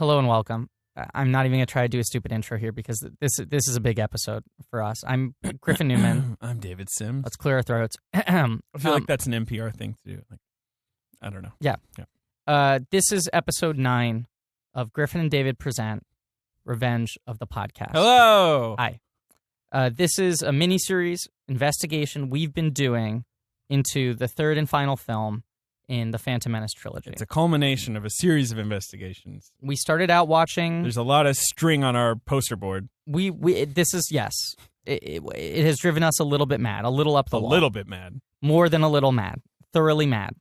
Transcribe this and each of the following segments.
hello and welcome. I'm not even going to try to do a stupid intro here because this is a big episode for us. I'm Griffin Newman. I'm David Sims. Let's clear our throats. I feel like that's an NPR thing to do. Like, I don't know. Yeah. This is episode 9 of Griffin and David present Revenge of the Podcast. Hello. Hi. This is a mini-series investigation we've been doing into the third and final film in the Phantom Menace trilogy. It's a culmination of a series of investigations. We started out watching... There's a lot of string on our poster board. This is, yes. It has driven us a little bit mad, a little up the wall. A little bit mad. More than a little mad. Thoroughly mad.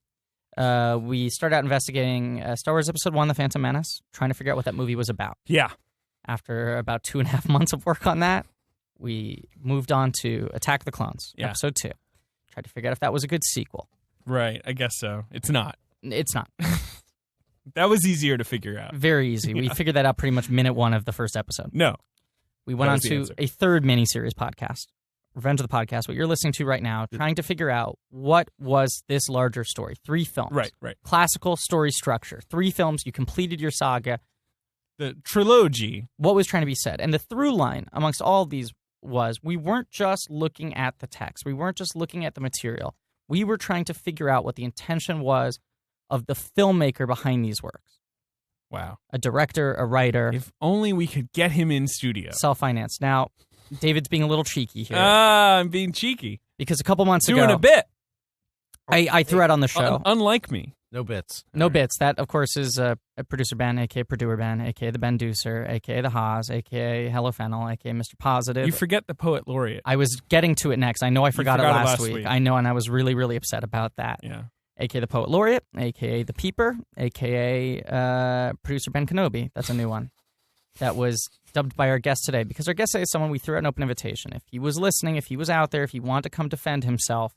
We started out investigating Star Wars Episode 1, The Phantom Menace, trying to figure out what that movie was about. Yeah. After about 2.5 months of work on that, we moved on to Attack of the Clones, Episode 2. Tried to figure out if that was a good sequel. Right, I guess so. It's not. It's not. That was easier to figure out. Very easy. We figured that out pretty much minute 1 of the first episode. No. We went on to a third miniseries podcast, Revenge of the Podcast, what you're listening to right now, trying to figure out what was this larger story. 3 films. Right. Classical story structure. 3 films. You completed your saga. The trilogy. What was trying to be said. And the through line amongst all of these was we weren't just looking at the text. We weren't just looking at the material. We were trying to figure out what the intention was of the filmmaker behind these works. Wow. A director, a writer. If only we could get him in studio. Self-financed. Now, David's being a little cheeky here. I'm being cheeky. Because a couple months ago... Doing a bit. I threw out on the show. Unlike me. No bits. No bits. That, of course, is a producer Ben, a.k.a. Purdue Ben, a.k.a. the Ben Deucer, a.k.a. the Haas, a.k.a. Hello Fennel, a.k.a. Mr. Positive. You forget the Poet Laureate. I was getting to it next. I know I forgot it last week. I know, and I was really, really upset about that. Yeah. A.k.a. the Poet Laureate, a.k.a. the Peeper, a.k.a. producer Ben Kenobi. That's a new one. That was dubbed by our guest today, because our guest today is someone we threw out an open invitation. If he was listening, if he was out there, if he wanted to come defend himself,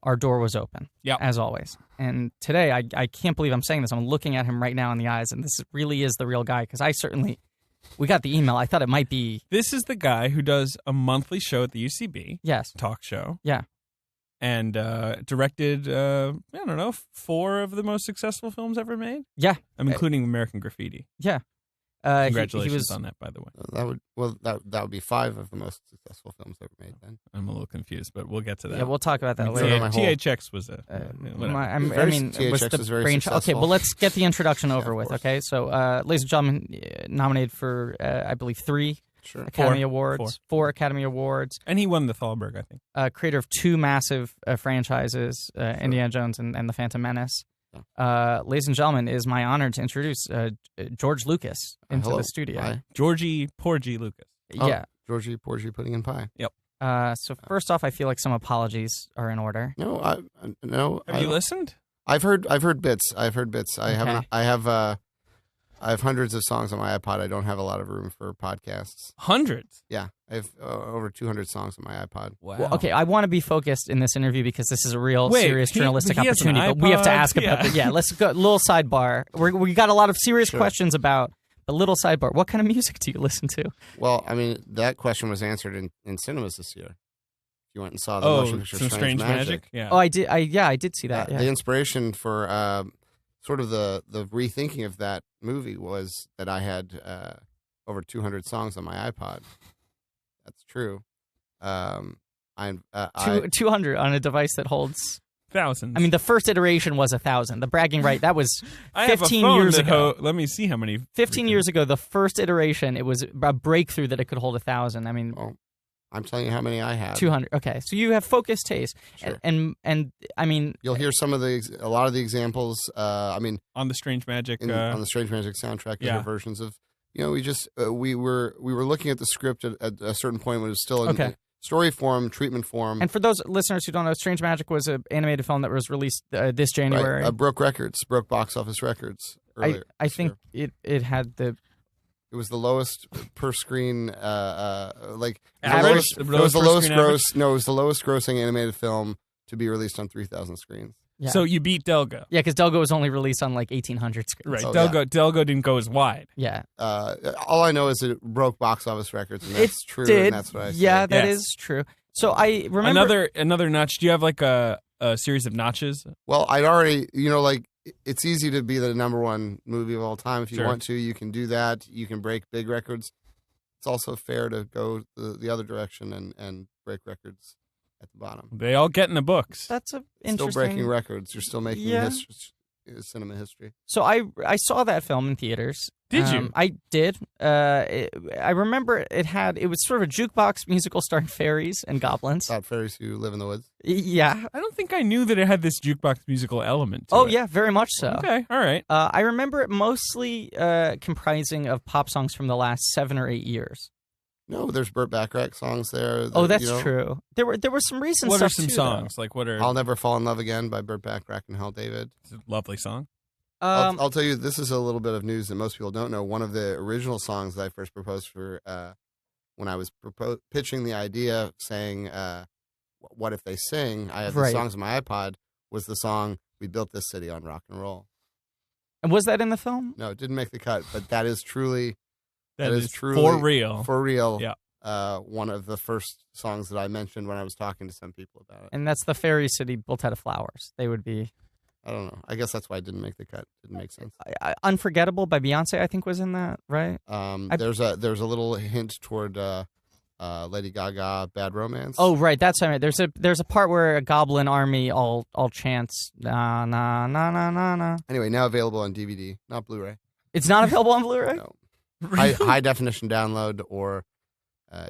our door was open, as always. And today, I can't believe I'm saying this. I'm looking at him right now in the eyes, and this really is the real guy, because we got the email. I thought it might be... This is the guy who does a monthly show at the UCB. Yes. Talk show. Yeah. And directed, 4 of the most successful films ever made? Yeah. I'm including American Graffiti. Yeah. Congratulations on that, by the way. That would be 5 of the most successful films ever made. Then I'm a little confused, but we'll get to that. Yeah, we'll talk about that later. THX was a. THX was the brain. Okay, well, let's get the introduction over with. Okay, so, ladies and gentlemen, nominated for I believe 3 Academy Awards, 4 Academy Awards, and he won the Thalberg, I think. Creator of 2 massive franchises, Indiana Jones and the Phantom Menace. Ladies and gentlemen, it is my honor to introduce George Lucas into the studio. Hi. Georgie Porgie Lucas. Yeah. Georgie Porgie Pudding and Pie. Yep. So first off, I feel like some apologies are in order. No, Have you listened? I've heard bits. Okay. I have hundreds of songs on my iPod. I don't have a lot of room for podcasts. Hundreds? Yeah. I have over 200 songs on my iPod. Wow. Well, okay, I want to be focused in this interview because this is a real serious journalistic he has an opportunity. But we have to ask iPod? about it. Let's go. Little sidebar. We got a lot of serious questions about the little sidebar. What kind of music do you listen to? Well, I mean, that question was answered in cinemas this year. You went and saw the motion picture some Strange Magic? Yeah. Oh, I did. I did see that. Yeah. The inspiration for sort of the rethinking of that movie was that I had over 200 songs on my iPod. That's true. 200 on a device that holds thousands. I mean, the first iteration was 1,000. The bragging right, that was 15 I have a phone years ago. Let me see how many. 15 years ago, the first iteration, it was a breakthrough that it could hold 1,000. I mean, I'm telling you how many I had. 200. Okay, so you have focused taste, sure. and I mean, you'll hear a lot of the examples. On the Strange Magic, on the Strange Magic soundtrack, you hear versions of. We just we were looking at the script at a certain point when it was still in story form, treatment form. And for those listeners who don't know, Strange Magic was an animated film that was released this January. Right. Broke box office records. Earlier I think it had the. It was the lowest per screen, average. It was the lowest gross. No, it was the lowest grossing animated film to be released on 3,000 screens. Yeah. So you beat Delgo. Yeah, because Delgo was only released on like 1,800 screens. Right. Delgo didn't go as wide. Yeah. All I know is it broke box office records, and that's true. Did. And that's what I say. Yeah, that is true. So I remember another notch. Do you have like a series of notches? Well, I'd already, it's easy to be the number one movie of all time. If you Sure. want to, you can do that. You can break big records. It's also fair to go the other direction and break records at the bottom. They all get in the books. That's a Still interesting. breaking records. You're still making Yeah. cinema history. So I saw that film in theaters. Did you? I did. I remember it was sort of a jukebox musical starring fairies and goblins. About fairies who live in the woods. Yeah. I don't think I knew that it had this jukebox musical element to Oh it. yeah, very much so. Okay, all right. I remember it mostly comprising of pop songs from the last 7 or 8 years. No, there's Burt Bacharach songs there. Oh, that's true. There were some recent What stuff are some too, songs? Like, what are... I'll Never Fall in Love Again by Burt Bacharach and Hal David. It's a lovely song. though. I'll tell you, this is a little bit of news that most people don't know. One of the original songs that I first proposed for when I was pitching the idea, saying, what if they sing? I had the Right. songs on my iPod, was the song We Built This City on Rock and Roll. And was that in the film? No, it didn't make the cut, but that is truly, That is truly for real. For real. Yeah. One of the first songs that I mentioned when I was talking to some people about it. And that's the fairy city built out of flowers. They would be I don't know. I guess that's why it didn't make the cut. Didn't make sense. Unforgettable by Beyonce, I think, was in that, right? There's a little hint toward Lady Gaga, Bad Romance. Oh, right, that's right. There's a part where a goblin army all chants na na na na na na. Anyway, now available on DVD, not Blu-ray. It's not available on Blu-ray, No. High definition download or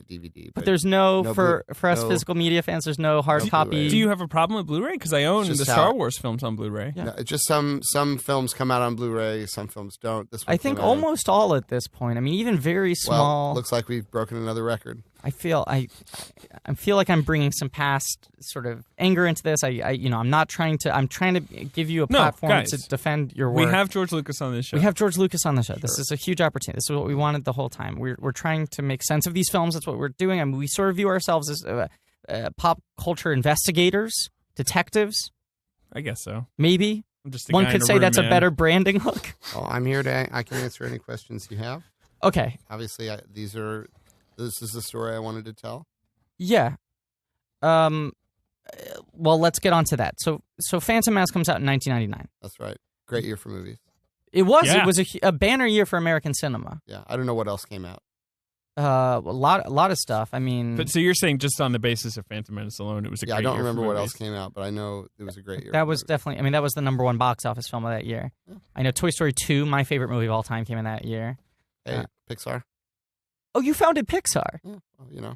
DVD. but there's no for us no- physical media fans. There's no hard no copy. Blu-ray. Do you have a problem with Blu-ray? Because I own Just the how- Star Wars films on Blu-ray. Yeah. No, it's just some films come out on Blu-ray, some films don't. This one I think came out- almost all at this point. I mean, even very small. Well, looks like we've broken another record. I feel like I'm bringing some past sort of anger into this. I'm not trying to. I'm trying to give you a No, platform guys, to defend your work. We have George Lucas on this show. We have George Lucas on the show. This is a huge opportunity. This is what we wanted the whole time. We're trying to make sense of these films. That's what we're doing. I mean, we sort of view ourselves as pop culture investigators, detectives. I guess so. Maybe I'm just a one guy could in say room, that's a man. better branding hook. Well, I'm here to. I can answer any questions you have. Okay. Obviously, this is the story I wanted to tell. Yeah. Well, let's get on to that. So Phantom Menace comes out in 1999. That's right. Great year for movies. It was. Yeah. It was a banner year for American cinema. Yeah, I don't know what else came out. A lot of stuff. I mean, But so you're saying just on the basis of Phantom Menace alone, it was a Yeah, great I don't year for remember what else movies. came out, but I know it was a great year. that for was movies. definitely. I mean, that was the number one box office film of that year. Yeah. I know Toy Story 2, my favorite movie of all time, came in that year. Hey, Pixar. Oh, you founded Pixar. Yeah, well, you know,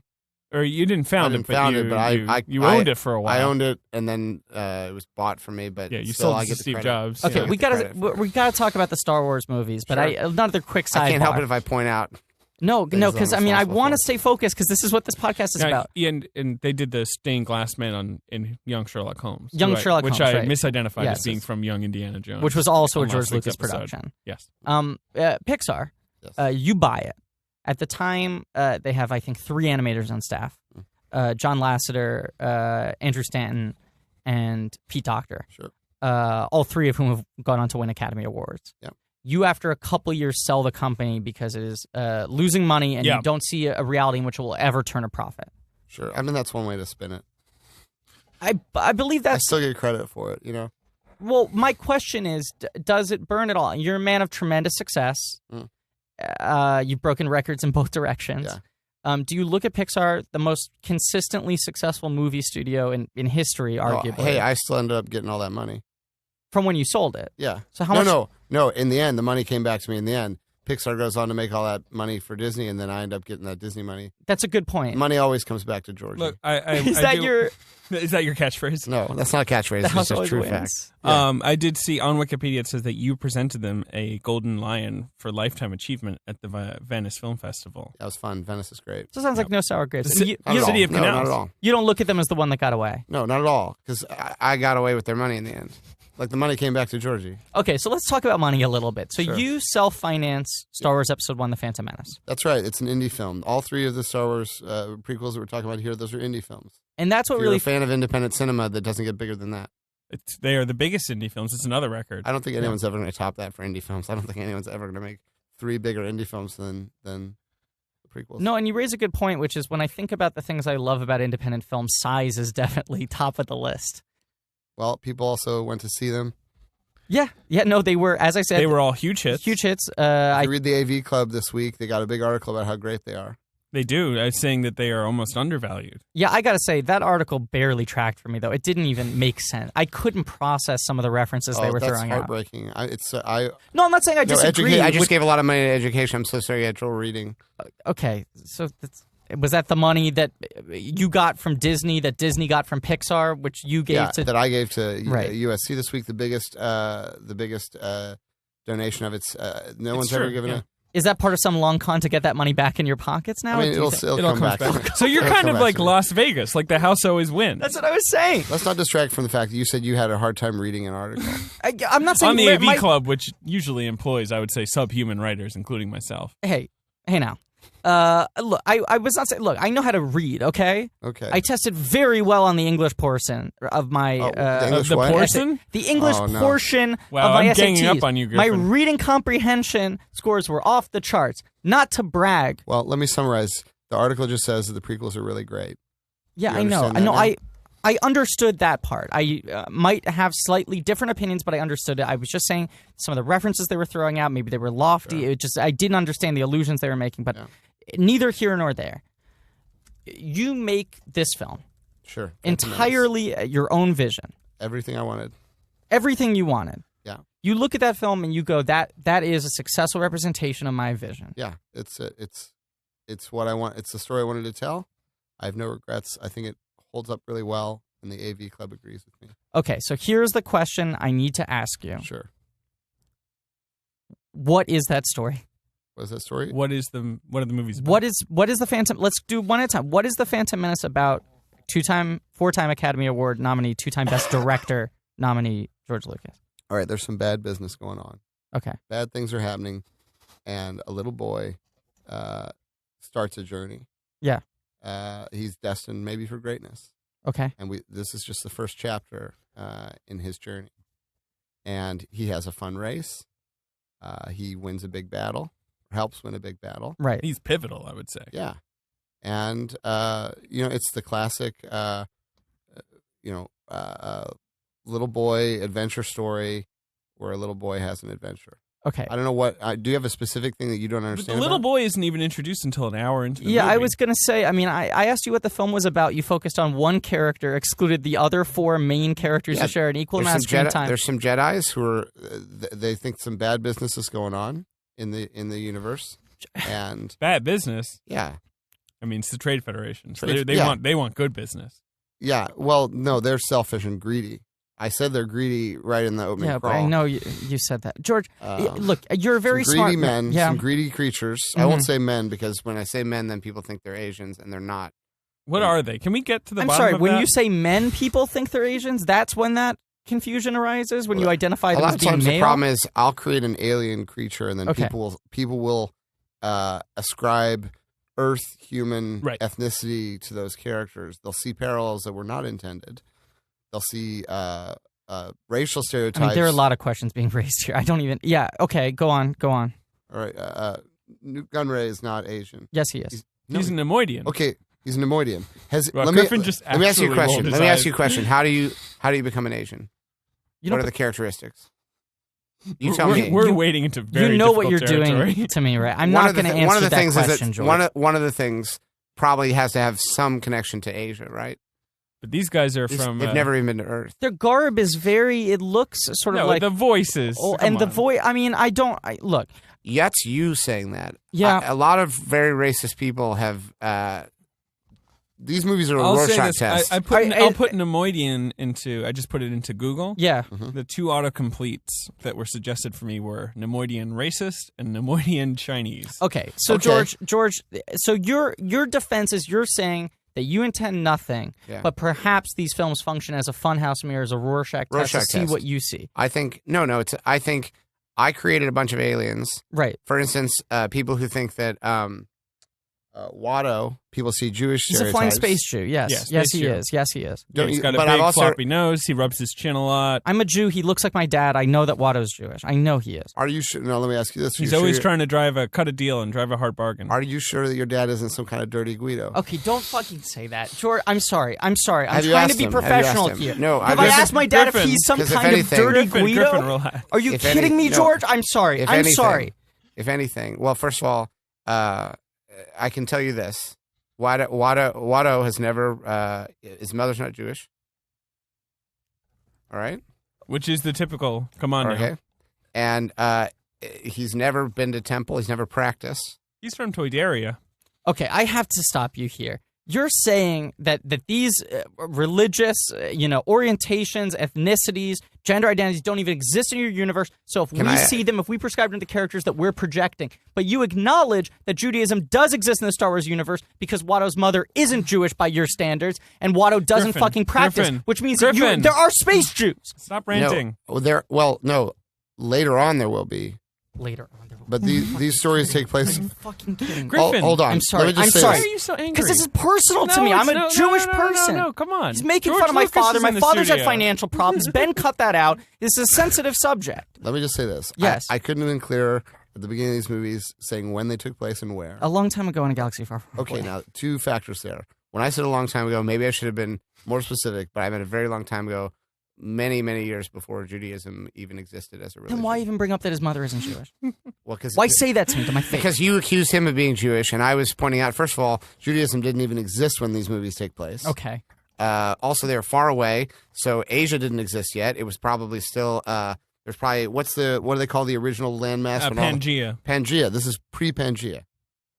Or you didn't found I it, didn't but found you, it, but you I owned it for a while. I owned it, and then it was bought from me. But Yeah, you still, sold I it get to the Steve credit. Jobs. Okay, Yeah, I we get the gotta credit for it. we gotta talk about the Star Wars movies, but Sure. another quick sidebar. I can't help it if I point out. No, things that because I'm I mean, I responsible want to for. stay focused because this is what this podcast is Yeah, about. and they did the stained glass man in Young Sherlock Holmes. Young Sherlock which Holmes, I right. misidentified Yes. as being from Young Indiana Jones. Which was also a on last George week's Lucas episode. production. Yes. Pixar, Yes. you buy it. At the time, they have, I think, 3 animators on staff. John Lasseter, Andrew Stanton, and Pete Docter. Sure. All 3 of whom have gone on to win Academy Awards. Yeah. You, after a couple years, sell the company because it is losing money and Yeah. you don't see a reality in which it will ever turn a profit. Sure. I mean, that's one way to spin it. I believe I that's... still get credit for it. You know. Well, my question is, does it burn at all? You're a man of tremendous success. You've broken records in both directions. Yeah. Do you look at Pixar, the most consistently successful movie studio in history, arguably, Hey, I still ended up getting all that money. from when you sold it? Yeah. So how much? No. In the end, the money came back to me. In the end, Pixar goes on to make all that money for Disney, and then I end up getting that Disney money. That's a good point. Money always comes back to Georgie. Look, Is that your... is that your catchphase? No, that's not a catchphrase. The It's house just a always true wins. fact. I did see on Wikipedia it says that you presented them a golden lion for lifetime achievement at the Venice Film Festival. That was fun. Venice is great. So it sounds like no sour grapes. The You, Not you at don't, all. of No, Canals. not at all. you don't look at them as the one that got away. No, not at all. Because I got away with their money in the end. Like, the money came back to Georgie. Okay, so let's talk about money a little bit. So Sure. you self-finance Star Wars Episode 1, The Phantom Menace. That's right. It's an indie film. All 3 of the Star Wars prequels that we're talking about here, those are indie films. And that's what If you're really... a fan of independent cinema, that doesn't get bigger than that. They are the biggest indie films. It's another record. I don't think anyone's ever going to top that for indie films. I don't think anyone's ever going to make 3 bigger indie films than the prequels. No, and you raise a good point, which is when I think about the things I love about independent film, size is definitely top of the list. Well, people also went to see them. Yeah. No, they were, as I said, They were all huge hits. Huge hits. I read the AV Club this week. They got a big article about how great they are. They do. I was saying that they are almost undervalued. Yeah, I gotta say that article barely tracked for me though. It didn't even make sense. I couldn't process some of the references they were throwing out. That's heartbreaking. No, I'm not saying I disagree. I just gave a lot of money to education. I'm so sorry I had trouble reading. Okay, so was that the money that you got from Disney, that Disney got from Pixar, which you gave to? That I gave to Right. USC this week. The biggest donation of its. No one's ever given a. Is that part of some long con to get that money back in your pockets now? I mean, it'll come back. So you're kind of like Las Vegas, like the house always wins. That's what I was saying. Let's not distract from the fact that you said you had a hard time reading an article. I'm not saying on the AV Club, which usually employs, I would say, subhuman writers, including myself. Hey now. Look, I was not saying. Look, I know how to read. Okay. Okay. I tested very well on the English portion of my the English the what? portion. The English portion Wow, of my I'm SATs. ganging up on you, My Griffin. reading comprehension scores were off the charts. Not to brag. Well, let me summarize. The article just says that the prequels are really great. Yeah, You I know. understand that now? I understood that part. I might have slightly different opinions, but I understood it. I was just saying some of the references they were throwing out, maybe they were lofty. Sure. I didn't understand the allusions they were making, but neither here nor there. You make this film Sure. entirely your own vision. Everything I wanted. Everything you wanted. Yeah. You look at that film and you go, that is a successful representation of my vision. Yeah. It's what I want. It's the story I wanted to tell. I have no regrets. I think it holds up really well, and the AV Club agrees with me. Okay, so here's the question I need to ask you. Sure. What is that story? What is that story? What are the movies about? What is the Phantom? Let's do one at a time. What is the Phantom Menace about? 4-time Academy Award nominee, 2-time Best Director nominee, George Lucas. All right, there's some bad business going on. Okay. Bad things are happening, and a little boy starts a journey. Yeah. He's destined maybe for greatness. Okay. And this is just the first chapter in his journey. And he has a fun race. He wins a big battle, or helps win a big battle. Right. He's pivotal, I would say. Yeah. And, it's the classic, little boy adventure story where a little boy has an adventure. Okay. I don't know what. Do you have a specific thing that you don't But understand? the little about? boy isn't even introduced until an hour into the movie. Yeah, I was going to say, I mean, I asked you what the film was about. You focused on one character, excluded the other 4 main characters to share an equal amount of screen time. There's some Jedis who are. They think some bad business is going on in the universe, and Bad business. yeah, I mean, it's the Trade Federation. So Trade- they yeah. want good business. yeah. Well, no, they're selfish and greedy. I said they're greedy right in the opening Yeah, but crawl. I know you said that. George, look, you're a very some smart greedy men, Yeah. some greedy creatures. I won't say men because when I say men, then people think they're Asians, and they're not. What are they? Can we get to the I'm bottom sorry, of when that? you say men, people think they're Asians? That's when that confusion arises? When you identify A them lot as of being times male? the problem is I'll create an alien creature, and then Okay. people will ascribe Earth human Right. ethnicity to those characters. They'll see parallels that were not intended. They'll see racial I stereotypes. mean, there are a lot of questions being raised here. I don't even... Yeah, okay, go on. All right, Newt Gunray is not Asian. Yes, he is. He's an Nemoidian. Okay, he's an Nemoidian. Well, let Griffin me just let me ask you a actually question. rolled his Let me ask eyes. you a question. How do you become an Asian? You What don't- are the characteristics? You tell we're, me. We're wading into very You know what difficult you're territory. doing to me, right? I'm One not of the going to thi- one of answer the that things is question, that George. one of the things probably has to have some connection to Asia, right? But these guys are from... They've never even been to Earth. Their garb is very... It looks sort of no, like... the voices. Oh, Come and the on. voice... I mean, look, That's you saying that. Yeah. A lot of very racist people have. These movies are a I'll say Rorschach this. test. I'll put Nemoidian into... I just put it into Google. yeah. The 2 autocompletes that were suggested for me were Nemoidian racist and Nemoidian Chinese. Okay, so Okay. George, so your defense is you're saying that you intend nothing, Yeah. but perhaps these films function as a funhouse mirror, as a Rorschach test to Rorschach see test. what you see. I think I think I created a bunch of aliens. Right. For instance, people who think that Watto, people see Jewish He's stereotypes. a flying space Jew. Yes, Yeah, yes, space he Jew. is. Yes, he is. Yeah, he's got a but big I've also- floppy nose. He rubs his chin a lot. I'm a Jew. He looks like my dad. I know that Watto's Jewish. I know he is. Are you sure? No, let me ask you this. He's Are you always sure, trying to cut a deal and drive a hard bargain. Are you sure that your dad isn't some kind of dirty Guido? Okay, don't fucking say that, George. I'm sorry. I'm sorry. I'm Have you trying to asked be him? Have you professional asked him? here. No, have I- I asked my dad if Griffin, he's some 'cause if kind of anything- dirty Griffin, Guido? relax. Are you If kidding any- me, no. George? I'm sorry. If I'm anything- sorry. If anything, well, first of all, I can tell you this: Watto has never. His mother's not Jewish. All right. Which is the typical, come on now. Okay. And he's never been to temple. He's never practiced. He's from Toydaria. Okay, I have to stop you here. You're saying that these religious, orientations, ethnicities, gender identities don't even exist in your universe. So if we see them, if we prescribe them to characters that we're projecting, but you acknowledge that Judaism does exist in the Star Wars universe because Watto's mother isn't Jewish by your standards, and Watto doesn't Griffin, fucking practice, Griffin, which means Griffin. there are space Jews. Stop ranting. No. Later on, there will be. Later on, there will But these stories take place. Are you fucking kidding me? Griffin. Hold on. I'm sorry. Let me just I'm say sorry. Why this. are you so angry? Because this is personal to No, me. I'm a it's- Jewish no, person. No, come on. He's making George fun of my Lucas father. is My in the father's had studio. financial problems. Ben, cut that out. This is a sensitive subject. Let me just say this. Yes. I couldn't have been clearer at the beginning of these movies saying when they took place and where. A long time ago in a galaxy far, far Okay, away. now two factors there. When I said a long time ago, maybe I should have been more specific, but I meant a very long time ago, many, many years before Judaism even existed as a religion. Then why even bring up that his mother isn't Jewish? Well, Why say that to me, to my face? Because you accused him of being Jewish, and I was pointing out, first of all, Judaism didn't even exist when these movies take place. Okay. Also, they were far away, so Asia didn't exist yet. It was probably still. There's probably what do they call the original landmass? Pangea. Pangea. This is pre-Pangea.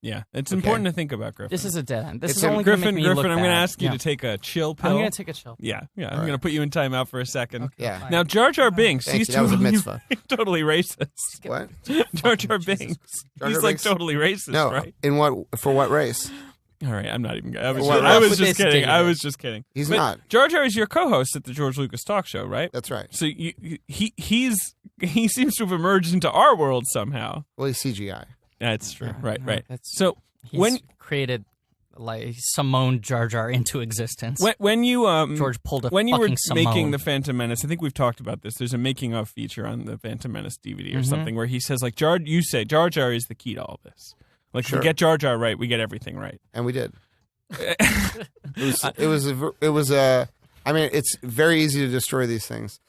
Yeah, it's Okay. important to think about, Griffin. This is a dead end. This It's is a- only going to Griffin, make me look I'm going to bad. ask you Yeah. to take a chill pill. I'm going to take a chill. Yeah. I'm right. going to put you in timeout for a second. Yeah. Fine. Now, Jar Jar Binks, Thank he's you. That was a totally, mitzvah. totally racist. What? Jar Jar Jesus. Binks. Jar He's Jar like Binks? totally racist, No. right? In what? For what race? All right, I'm not even. I was, What just, I race? was just This kidding. I David. was just kidding. He's But not. Jar Jar is your co-host at the George Lucas Talk Show, right? That's right. So he seems to have emerged into our world somehow. Well, he's CGI. That's true. Yeah, Right, yeah, right. that's- So He's when created, like, Simone Jar Jar into existence. when you George pulled a when you were fucking Simone. making the Phantom Menace, I think we've talked about this. There's a making of feature on the Phantom Menace DVD or something where he says like Jar Jar is the key to all this. Like Sure. we get Jar Jar right, we get everything right. And we did. It was a. I mean, it's very easy to destroy these things.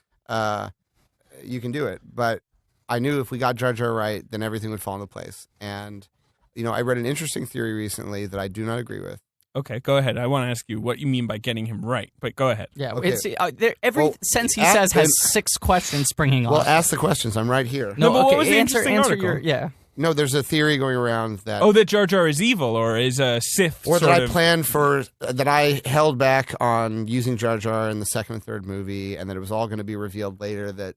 You can do it, but I knew if we got Jar Jar right, then everything would fall into place. And I read an interesting theory recently that I do not agree with. Okay, go ahead. I want to ask you what you mean by getting him right, but go ahead. Yeah, Okay. it's every Well, sentence he at- says has 6 questions springing Well, off. ask the questions. I'm right here. No, but what okay, was the answer interesting your article? yeah. No, there's a theory going around that. Oh, that Jar Jar is evil or is a Sith Or sort that I of. planned for, that I held back on using Jar Jar in the second and third movie, and that it was all going to be revealed later that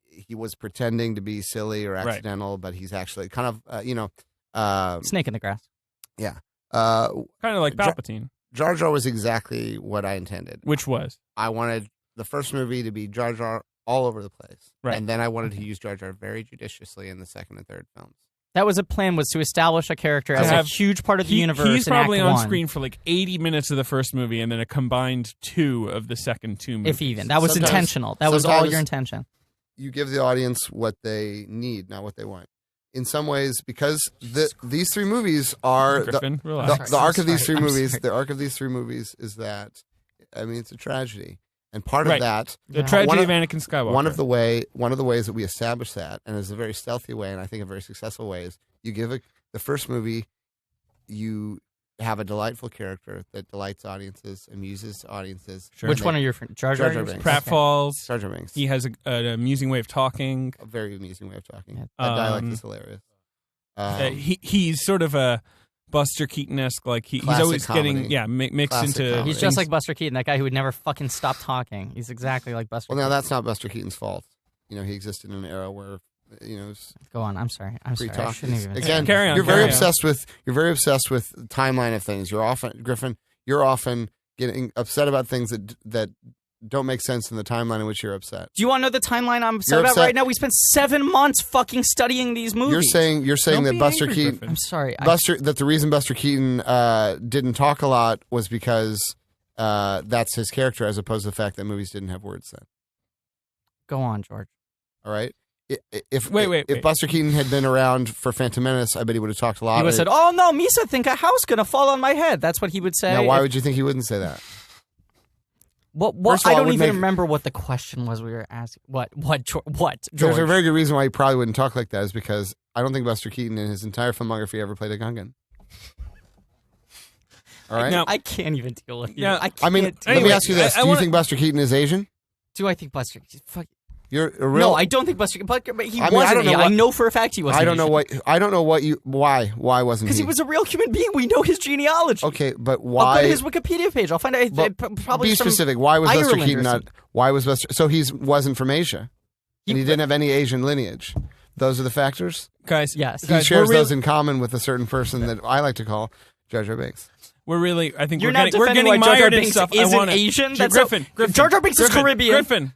he was pretending to be silly or accidental, but he's actually kind of, Snake in the grass. yeah. kind of like Jar- Palpatine, Jar Jar was exactly what I intended. which was. I wanted the first movie to be Jar Jar all over the place, Right. and then I wanted to use Jar Jar very judiciously in the second and third films. That was a plan, was to establish a character as have- a huge part of the universe. He's in probably Act on 1, screen for like 80 minutes of the first movie and then a combined 2 of the second 2 movies. if even. That was Sometimes- intentional. That was all sometimes- your intention. You give the audience what they need, not what they want. In some ways, because these 3 movies are Griffin, relax. the arc of these sorry, 3 I'm movies. sorry. The arc of these 3 movies is that, I mean, it's a tragedy, and part Right. of that, The tragedy one of Anakin Skywalker. one of the ways that we establish that, and is a very stealthy way, and I think a very successful way, is you give the first movie, you have a delightful character that delights audiences, amuses audiences. Sure. Which one are your friends? Jar Jar? Jar Jar Binks. Pratfalls. Jar Jar Binks. He has an amusing way of talking. A very amusing way of talking. Yeah. That dialect is hilarious. He's sort of a Buster Keaton-esque, like he's Classic always comedy. getting mixed Classic into. comedy. He's just like Buster Keaton, that guy who would never fucking stop talking. He's exactly like Buster Well, now Keaton. that's not Buster Keaton's fault. He existed in an era where, Go on. I'm sorry. I pre-talk. shouldn't even. Again, Carry on, you're carry very on. obsessed with the timeline of things. You're often, Griffin. You're often getting upset about things that don't make sense in the timeline in which you're upset. Do you want to know the timeline I'm upset You're about upset- right now? We spent 7 months fucking studying these movies. You're saying Don't that be Buster angry, Keaton Griffin. I'm sorry. that the reason Buster Keaton didn't talk a lot was because that's his character, as opposed to the fact that movies didn't have words then. Go on, George. All right. If Wait. Buster Keaton had been around for Phantom Menace, I bet he would have talked a lot. He would have said, "Oh no, Misa, think a house gonna fall on my head." That's what he would say. Now, why would you think he wouldn't say that? What? First of I all, it don't would even make- remember what the question was we were asking. What? George? There's a very good reason why he probably wouldn't talk like that, is because I don't think Buster Keaton in his entire filmography ever played a Gungan. All right. Now- I can't even deal with you. Yeah, I can't. I mean, deal let me Anyway, ask you this: I do you wanna- think Buster Keaton is Asian? Do I think Buster? Fuck. You're a real. No, I don't think Buster. But he I mean, I wasn't. don't know I what- know for a fact he wasn't. I don't know what you. Why wasn't he? Because he was a real human being. We know his genealogy. Okay, but I'll go why? to his Wikipedia page. I'll find out. But Probably be some specific. Why was Buster Ireland or Keaton not? something. Why was Buster? So he wasn't from Asia, and he didn't have any Asian lineage. Those are the factors. Guys, Yes. He guys, shares we're those in common with a certain person that I like to call Jar Jar Binks. We're really, I think You're we're not getting, we're defending getting why Jar Jar mired in Binks stuff. I isn't wanna, Asian? J- That's Griffin, Griffin. Jar Jar Binks is Caribbean. Griffin.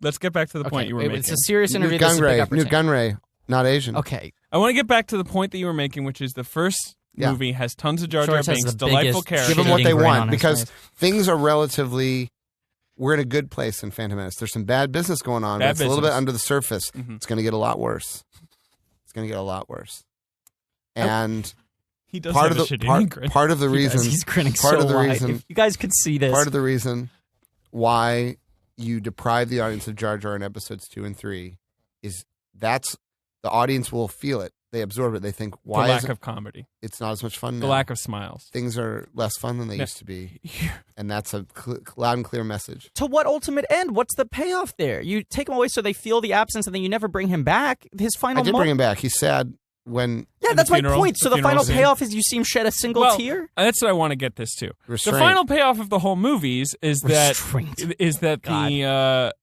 Let's get back to the point you were making. It's a serious Newt interview. This is Big Gunray, Upper Newt Tank. Gunray, not Asian. Okay. I want to get back to the point that you were making, which is the first Yeah. movie has tons of Jar Jar George has Binks, the delightful biggest characters. Give them what they shitting grin on want, his because face. things are relatively. We're in a good place in Phantom Menace. There's some bad business going on, Bad but it's a little bit business. under the surface. Mhm. It's going to get a lot worse. It's going to get a lot worse. And He does part have of a the shitty grin. part of the He does. reason He's grinning part so of the wide. reason- If you guys could see this. part of the reason why you deprive the audience of Jar Jar in episodes 2 and 3 is that's the audience will feel it. They absorb it. They think, The why lack is of comedy. it's not as much fun The now? lack of smiles. Things are less fun than they Yeah. used to be, and that's a loud and clear message. To what ultimate end? What's the payoff there? You take him away so they feel the absence, and then you never bring him back. His final. I did bring him back. He's sad when Yeah, In that's the my funeral- point. So the funeral final scene. payoff is you see him shed a single Well, tear. That's what I want to get this to. restraint. The final payoff of the whole movies is that Restraint. the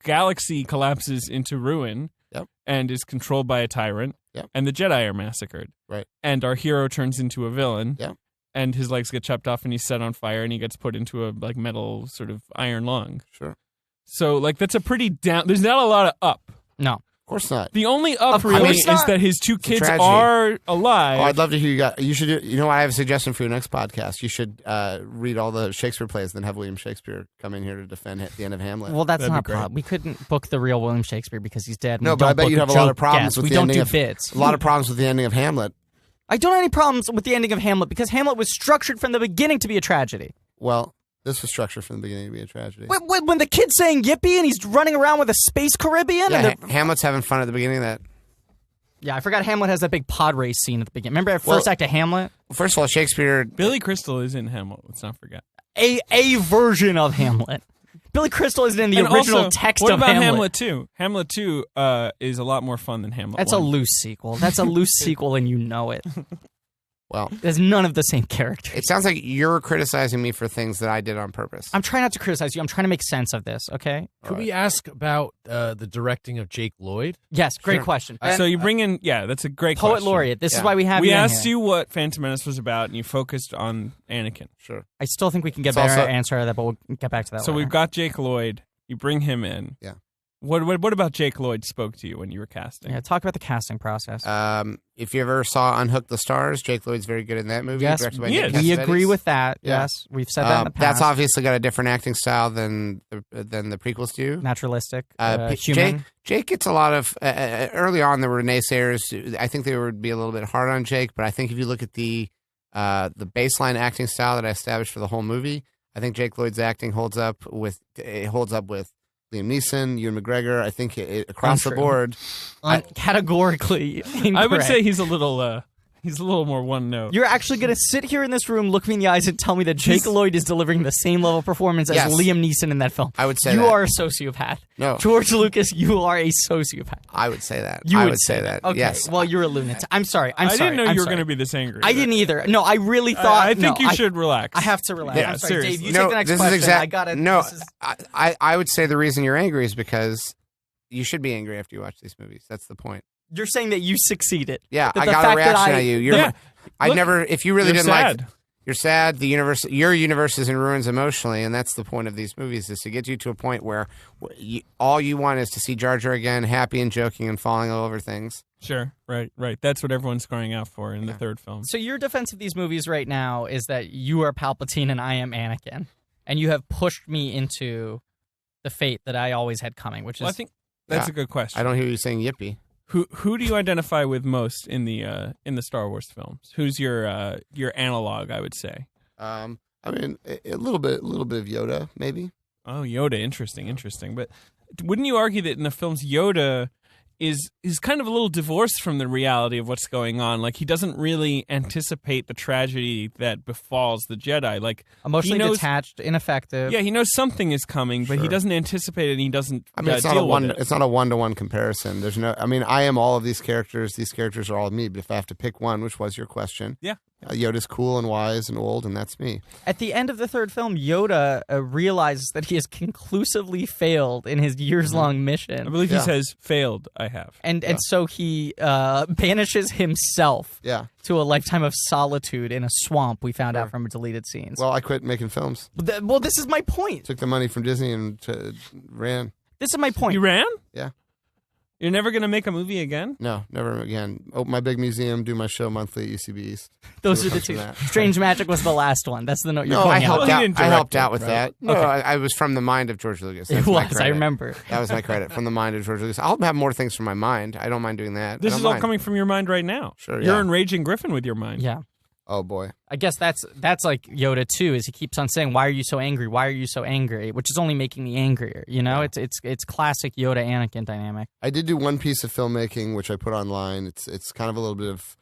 galaxy collapses into ruin. Yep. And is controlled by a tyrant. Yep. And the Jedi are massacred. Right. And our hero turns into a villain. Yep. And his legs get chopped off and he's set on fire and he gets put into a like metal sort of iron lung. Sure. So like that's a pretty down. There's not a lot of up. No. Of course not. The only up Of really course is not. that his two a kids tragedy. are alive. Oh, I'd love to hear you guys. You should. You know, I have a suggestion for your next podcast. You should read all the Shakespeare plays, then have William Shakespeare come in here to defend the end of Hamlet. Well, that's That'd be not a great. problem. We couldn't book the real William Shakespeare because he's dead. No, We but I don't bet book you'd have a lot of joke problems guests. with We the don't ending do of bits. a lot of problems with the ending of Hamlet. I don't have any problems with the ending of Hamlet because Hamlet was structured from the beginning to be a tragedy. Well, this was structured from the beginning to be a tragedy. When the kid's saying yippee and he's running around with a space Caribbean, Yeah, and Hamlet's having fun at the beginning of that. yeah, I forgot Hamlet has that big pod race scene at the beginning. Remember that Well- first act of Hamlet? First of all, Shakespeare. Billy Crystal is in Hamlet. Let's not forget. A version of Hamlet. Billy Crystal isn't in the And original also, text what of about Hamlet. 2? Hamlet 2 is a lot more fun than Hamlet That's 1. a loose sequel. That's a loose sequel, and you know it. Well, There's none of the same characters. it sounds like you're criticizing me for things that I did on purpose. I'm trying not to criticize you. I'm trying to make sense of this, okay? Could we ask about the directing of Jake Lloyd? Yes, great Sure. question. So you bring in, that's a great Poet question. laureate. This is Yeah. why we have We you in asked here. you what Phantom Menace was about, and you focused on Anakin. Sure. I still think we can get It's better also- answer to that, but we'll get back to that So later. we've got Jake Lloyd. You bring him in. Yeah. What about Jake Lloyd spoke to you when you were casting? Yeah, talk about the casting process. If you ever saw Unhook the Stars, Jake Lloyd's very good in that movie. Yes, directed by he Nick is. we Cassavetes. agree with that. Yeah. Yes, we've said that in the past. That's obviously got a different acting style than the prequels do. Naturalistic, Jake, human. Jake gets a lot of early on. There were naysayers. I think they would be a little bit hard on Jake, but I think if you look at the baseline acting style that I established for the whole movie, I think Jake Lloyd's acting holds up with Liam Neeson, Ewan McGregor. I think across the Untrue. board. Categorically incorrect. I would say he's a little more one note. You're actually going to sit here in this room, look me in the eyes, and tell me that Jake Lloyd is delivering the same level of performance as Yes. Liam Neeson in that film. I would say you that. are a sociopath. No. George Lucas, you are a sociopath. I would say that. You I would would say that. Okay, Yes. well, you're a lunatic. I'm sorry. I sorry. didn't know I'm you were sorry. going to be this angry. I didn't either. No, I really thought. I think no, you should relax. I have to relax. Yeah, I'm sorry, seriously. Dave. You no, take the next this question. is exact. I got it. No, This is- I would say the reason you're angry is because you should be angry after you watch these movies. That's the point. You're saying that you succeeded. Yeah, That I the got fact a that reaction I- out of you. You're. Yeah. I Look, never. If you really You're didn't sad. like. You're sad. Your universe is in ruins emotionally, and that's the point of these movies, is to get you to a point where all you want is to see Jar Jar again, happy and joking and falling all over things. Sure, right. That's what everyone's crying out for in the third film. So your defense of these movies right now is that you are Palpatine and I am Anakin, and you have pushed me into the fate that I always had coming, which is... Well, I think that's a good question. I don't hear you saying yippee. Who do you identify with most in the Star Wars films? Who's your analog? I would say. I mean, a little bit of Yoda, maybe. Oh, Yoda, interesting. But wouldn't you argue that in the films Yoda is kind of a little divorced from the reality of what's going on? Like, he doesn't really anticipate the tragedy that befalls the Jedi. Like, emotionally detached, ineffective. Yeah, he knows something is coming, but he doesn't anticipate it, and he doesn't. I mean, it's not a one-to-one comparison. There's no. I mean, I am all of these characters. These characters are all of me. But if I have to pick one, which was your question, Yoda's cool and wise and old, and that's me. At the end of the third film, Yoda realizes that he has conclusively failed in his years-long mission. I believe he says, "Failed, I have." And so he banishes himself to a lifetime of solitude in a swamp, we found out from deleted scenes. Well, I quit making films. Well, this is my point. Took the money from Disney and ran. This is my point. You ran? Yeah. You're never going to make a movie again? No, never again. Open my big museum, do my show monthly at UCB East. Those are the two. Strange Magic was the last one. That's the note you're No, pulling I helped out. I helped out with right? that. No, I was from the mind of George Lucas. That's It my was, I credit. remember. That was my credit, from the mind of George Lucas. I'll have more things from my mind. I don't mind doing that. This is all coming from your mind right now. Sure, You're enraging Griffin with your mind. Yeah. Oh, boy. I guess that's like Yoda too, is he keeps on saying, "Why are you so angry? Why are you so angry?" Which is only making me angrier. You know, it's classic Yoda Anakin dynamic. I did do one piece of filmmaking which I put online. It's kind of a little bit of,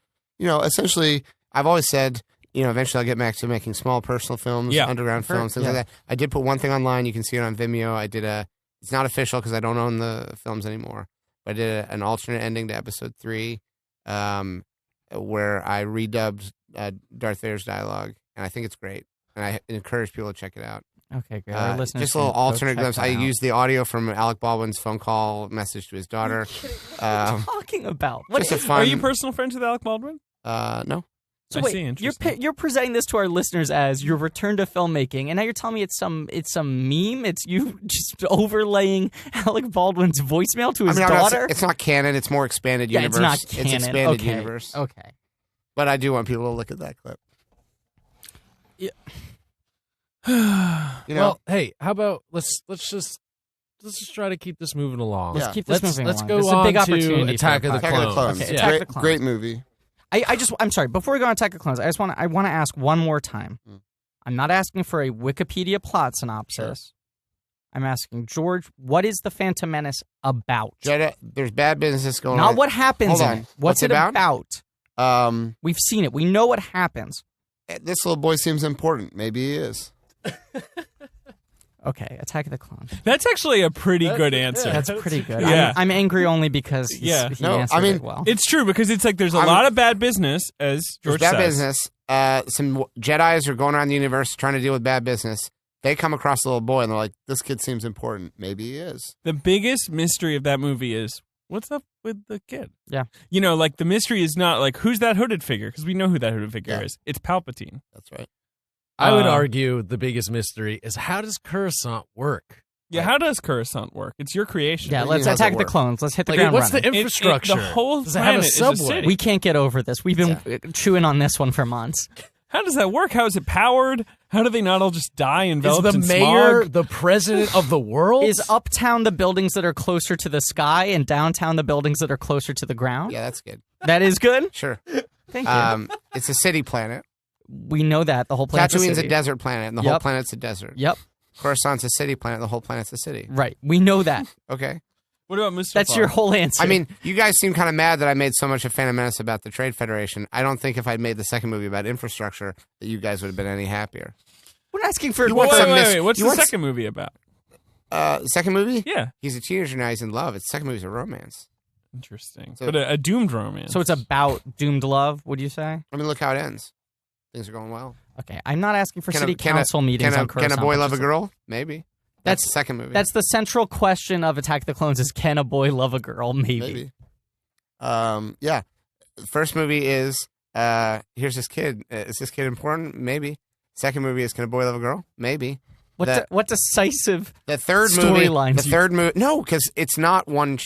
essentially. I've always said, eventually I'll get back to making small personal films, underground films, things like that. I did put one thing online. You can see it on Vimeo. I did it's not official because I don't own the films anymore. But I did an alternate ending to Episode 3, where I redubbed Darth Vader's dialogue, and I think it's great. And I encourage people to check it out. Okay, great. Our listeners Just a little can go alternate check glimpse. that I out. used the audio from Alec Baldwin's phone call message to his daughter. What are you talking about? What Just a fun. Are you personal friends with Alec Baldwin? No. So I wait, see. Interesting. you're presenting this to our listeners as your return to filmmaking, and now you're telling me it's some meme. It's you just overlaying Alec Baldwin's voicemail to his daughter. It's not canon. It's more expanded universe. It's not canon. It's expanded okay. universe. Okay. But I do want people to look at that clip. Yeah. Well, hey, how about let's just try to keep this moving along. Let's keep this moving Let's along. go This is a on big to opportunity Attack for of the Attack of the Clones. Clones. Okay, It's Attack a of the Clones. great movie. I'm sorry. Before we go on Attack of the Clones, I want to ask one more time. I'm not asking for a Wikipedia plot synopsis. I'm asking George, what is the Phantom Menace about? Jedi, there's bad business going on. Not what happens Hold in on. it. What's it about? We've seen it. We know what happens. This little boy seems important. Maybe he is. Okay, Attack of the Clones. That's actually a pretty good answer. That's pretty good. Yeah. I'm angry only because he answered it well. It's true because it's like there's a lot of bad business, as George There's bad says. business. Some Jedis are going around the universe trying to deal with bad business. They come across a little boy and they're like, this kid seems important. Maybe he is. The biggest mystery of that movie is what's up with the kid? Yeah. Like the mystery is not like who's that hooded figure because we know who that hooded figure is. It's Palpatine. That's right. I would argue the biggest mystery is how does Coruscant work? Yeah, how does Coruscant work? It's your creation. Yeah, What do you let's mean, how's attack it the work? clones. Let's hit the Like, ground what's running. the infrastructure? The whole Does it have a planet is a subway? city. We can't get over this. We've been chewing on this one for months. How does that work? How is it powered? How do they not all just die Is enveloped the in mayor smog? the president of the world? Is uptown the buildings that are closer to the sky and downtown the buildings that are closer to the ground? Yeah, that's good. That is good? Sure. Thank you. It's a city planet. We know that. The whole planet's Tatooine's a a city. desert planet, and the whole planet's a desert. Yep. Coruscant's a city planet, and the whole planet's a city. Right. We know that. Okay. What about Mr. That's your whole answer. I mean, you guys seem kind of mad that I made so much of Phantom Menace about the Trade Federation. I don't think if I'd made the second movie about infrastructure that you guys would have been any happier. we're not asking for You want some Wait. What's you the want second movie about? Second movie? Yeah. He's a teenager now. He's in love. It's second movie's a romance. Interesting. So- But a doomed romance. So it's about doomed love, would you say? I mean, look how it ends. Things are going well. Okay. I'm not asking for city Can council meetings on Can a Coruscant. boy but love a just- girl? Maybe. That's the second movie. That's the central question of Attack the Clones is can a boy love a girl? Maybe. Yeah. The first movie is here's this kid. Is this kid important? Maybe. Second movie is, can a boy love a girl? Maybe. What decisive the third storylines? The third movie. No, because it's not one.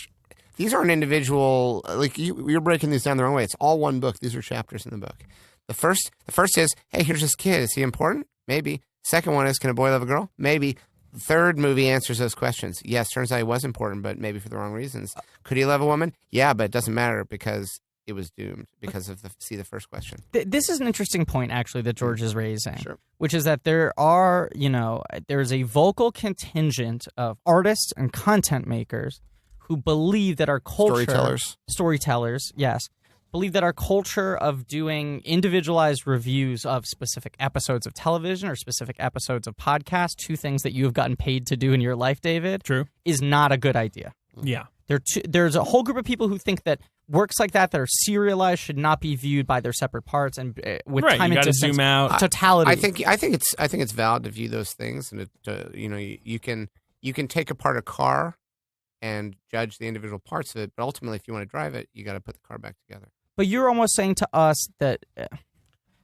These aren't individual. Like you're breaking these down the wrong way. It's all one book. These are chapters in the book. The first is, hey, here's this kid. Is he important? Maybe. Second one is, can a boy love a girl? Maybe. The third movie answers those questions. Yes, turns out he was important, but maybe for the wrong reasons. Could he love a woman? Yeah, but it doesn't matter because it was doomed because of the first question. This is an interesting point, actually, that George is raising, Sure. which is that there's a vocal contingent of artists and content makers who believe that our culture... Storytellers, yes. Believe that our culture of doing individualized reviews of specific episodes of television or specific episodes of podcasts, two things that you have gotten paid to do in your life, David, True. is not a good idea. Yeah. There's a whole group of people who think that works like that are serialized should not be viewed by their separate parts and with Right, time you and gotta distance. zoom out. Totality. I think it's valid to view those things, and you can take apart a car and judge the individual parts of it, but ultimately, if you want to drive it, you got to put the car back together. But you're almost saying to us that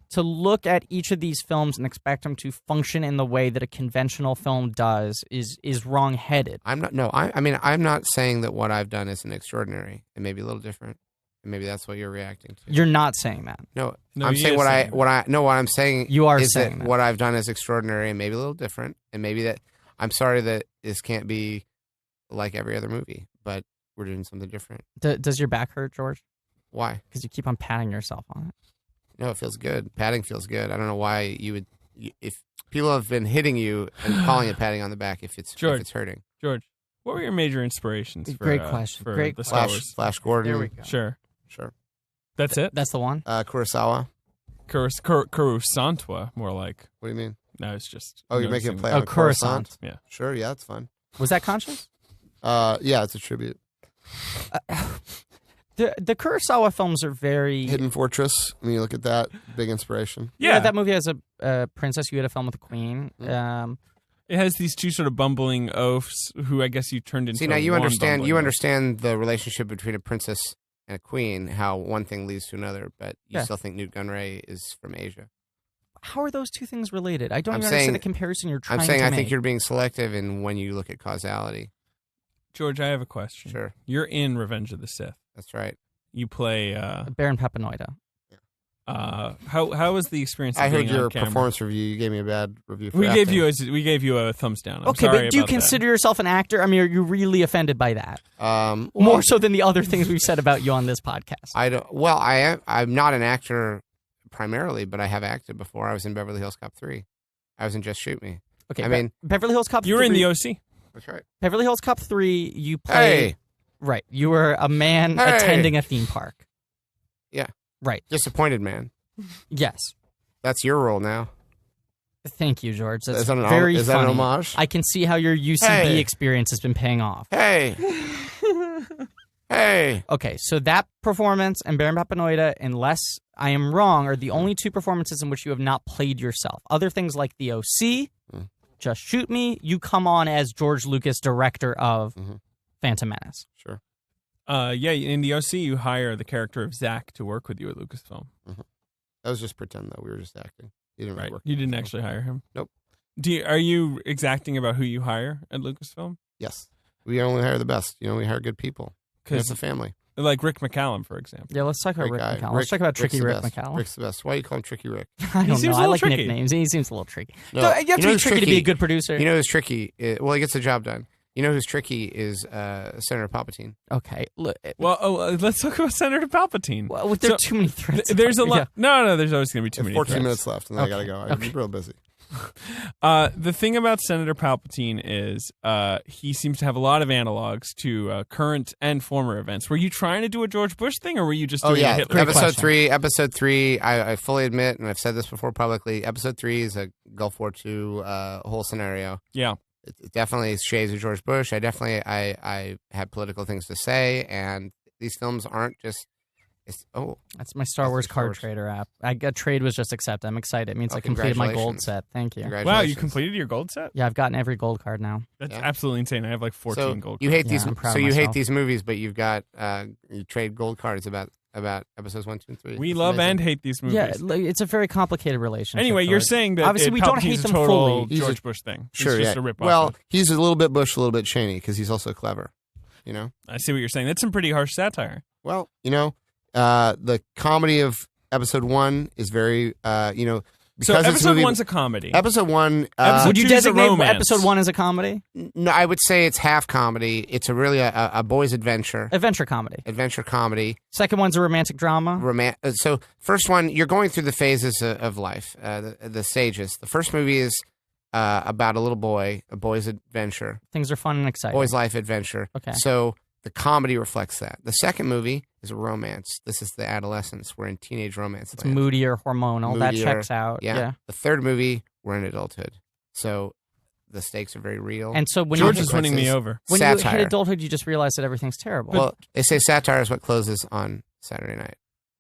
to look at each of these films and expect them to function in the way that a conventional film does is wrong-headed. I'm not. No, I mean, I'm not saying that what I've done isn't extraordinary. It may be a little different, and maybe that's what you're reacting to. You're not saying that. No, No, I'm he saying is what saying I'm saying. You are is saying that. what I've done is extraordinary and maybe a little different, and maybe that I'm sorry that this can't be like every other movie, but we're doing something different. Does your back hurt, George? Why? Because you keep on patting yourself on it. No, it feels good. Patting feels good. I don't know why you would. If people have been hitting you and calling it patting on the back, if it's hurting. George, what were your major inspirations for Great question. for Great the Star Wars? Flash Gordon. There we go. Sure. That's it? That's the one? Kurosawa. Coruscant, more like. What do you mean? No, it's just. Oh, you're making a play Oh, on Coruscant? Yeah. Sure, yeah, that's fun. Was that conscious? Yeah, it's a tribute. The Kurosawa films are very... Hidden Fortress, when you look at that, big inspiration. Yeah, that movie has a princess. You had a film with a queen. It has these two sort of bumbling oafs who I guess you turned into. See, now you one understand. bumbling You oaf. understand the relationship between a princess and a queen. How one thing leads to another, but you Yeah. still think Newt Gunray is from Asia. How are those two things related? I don't I'm even saying- understand the comparison you're trying I'm saying to I make. think you're being selective in when you look at causality. George, I have a question. Sure, You're in Revenge of the Sith. that's right. You play. Baron Papanoida. How was the experience? Of I heard being your on camera? performance review. You gave me a bad review. For We acting. gave you a thumbs down. I'm Okay, sorry but do you about that. consider yourself an actor? I mean, are you really offended by that? Well, More so than the other things we've said about you on this podcast. I don't. Well, I am. I'm not an actor primarily, but I have acted before. I was in Beverly Hills Cop 3. I was in Just Shoot Me. Okay, I mean, Beverly Hills Cop. You were 3, in the OC. that's right. Beverly Hills Cop 3. You played. Hey, Right, you were a man Hey. attending a theme park. Yeah. Right. disappointed man. Yes. That's your role now. Thank you, George. That's Is that an very is that an funny. homage? I can see how your UCB Hey. experience has been paying off. Hey, hey. Okay, so that performance and Baron Papanoida, unless I am wrong, are the only two performances in which you have not played yourself. Other things like the OC, Just Shoot Me, you come on as George Lucas, director of Phantom Menace. Sure. Yeah, in the OC, you hire the character of Zach to work with you at Lucasfilm. That was just pretend, though. We were just acting. You didn't really Right. work. You with didn't the film. actually hire him. Nope. Are you exacting about who you hire at Lucasfilm? Yes. We only hire the best. We hire good people. It's a family. Like Rick McCallum, for example. Yeah, let's talk about Great Rick guy. McCallum. Let's talk about Tricky Rick's Rick the best. McCallum. Rick's the best. Why do you call him Tricky Rick? I don't seems know. a I little like tricky. nicknames. He seems a little tricky. No, You have to be who's tricky to be a good producer. You know who's tricky? Well, he gets the job done. You know who's tricky is Senator Palpatine. Okay. Look, Well, let's talk about Senator Palpatine. well, there are So, too many threats. There's a Yeah. lot. No, there's always going to be too We have many 14 threats. minutes left, and then I Okay. gotta go. I'm real busy. The thing about Senator Palpatine is he seems to have a lot of analogs to current and former events. Were you trying to do a George Bush thing, or were you just Oh doing a yeah, Hitler? episode question. three. I fully admit, and I've said this before publicly. Episode 3 is a Gulf War II whole scenario. Yeah. It definitely shades of George Bush. I have political things to say, and these films aren't just. That's my Star That's Wars the Star card Wars. trader app. I got trade was just accepted. I'm excited. It means Oh, I completed my gold congratulations. set. Thank you. Wow, you Congratulations. completed your gold set? Yeah, I've gotten every gold card now. That's Yeah. absolutely insane. I have like 14 So gold you cards. hate these. Yeah, I'm proud So of you hate myself. these movies, but you've got you trade gold cards about about episodes 1, 2, and 3. We It's love amazing. and hate these movies. Yeah, like, it's a very complicated relationship. Anyway, you're Lloyd. saying that obviously we don't Palpatine's hate a them total fully. George Bush thing. Sure, He's just yeah. a rip-off. Well, of- he's a little bit Bush, a little bit Cheney, because he's also clever. You know. I see what you're saying. That's some pretty harsh satire. Well, the comedy of episode 1 is very, So because it's episode movie, 1's a comedy. Episode 1. Episode Would you 2's a designate romance. episode 1 as a comedy? No, I would say it's half comedy. It's really a boy's adventure. Adventure comedy. Adventure comedy. Second one's a romantic drama. So first one, you're going through the phases of life, the stages. The first movie is about a little boy, a boy's adventure, Things are fun and exciting. boy's life adventure. Okay. So the comedy reflects that. The second movie is a romance. This is the adolescence. We're in teenage romance. It's land. moodier, hormonal. That Moodier, checks out. Yeah. The third movie, we're in adulthood. So the stakes are very real. And so when George you is winning me over. when satire. you hit adulthood, you just realize that everything's terrible. Well, they say satire is what closes on Saturday night,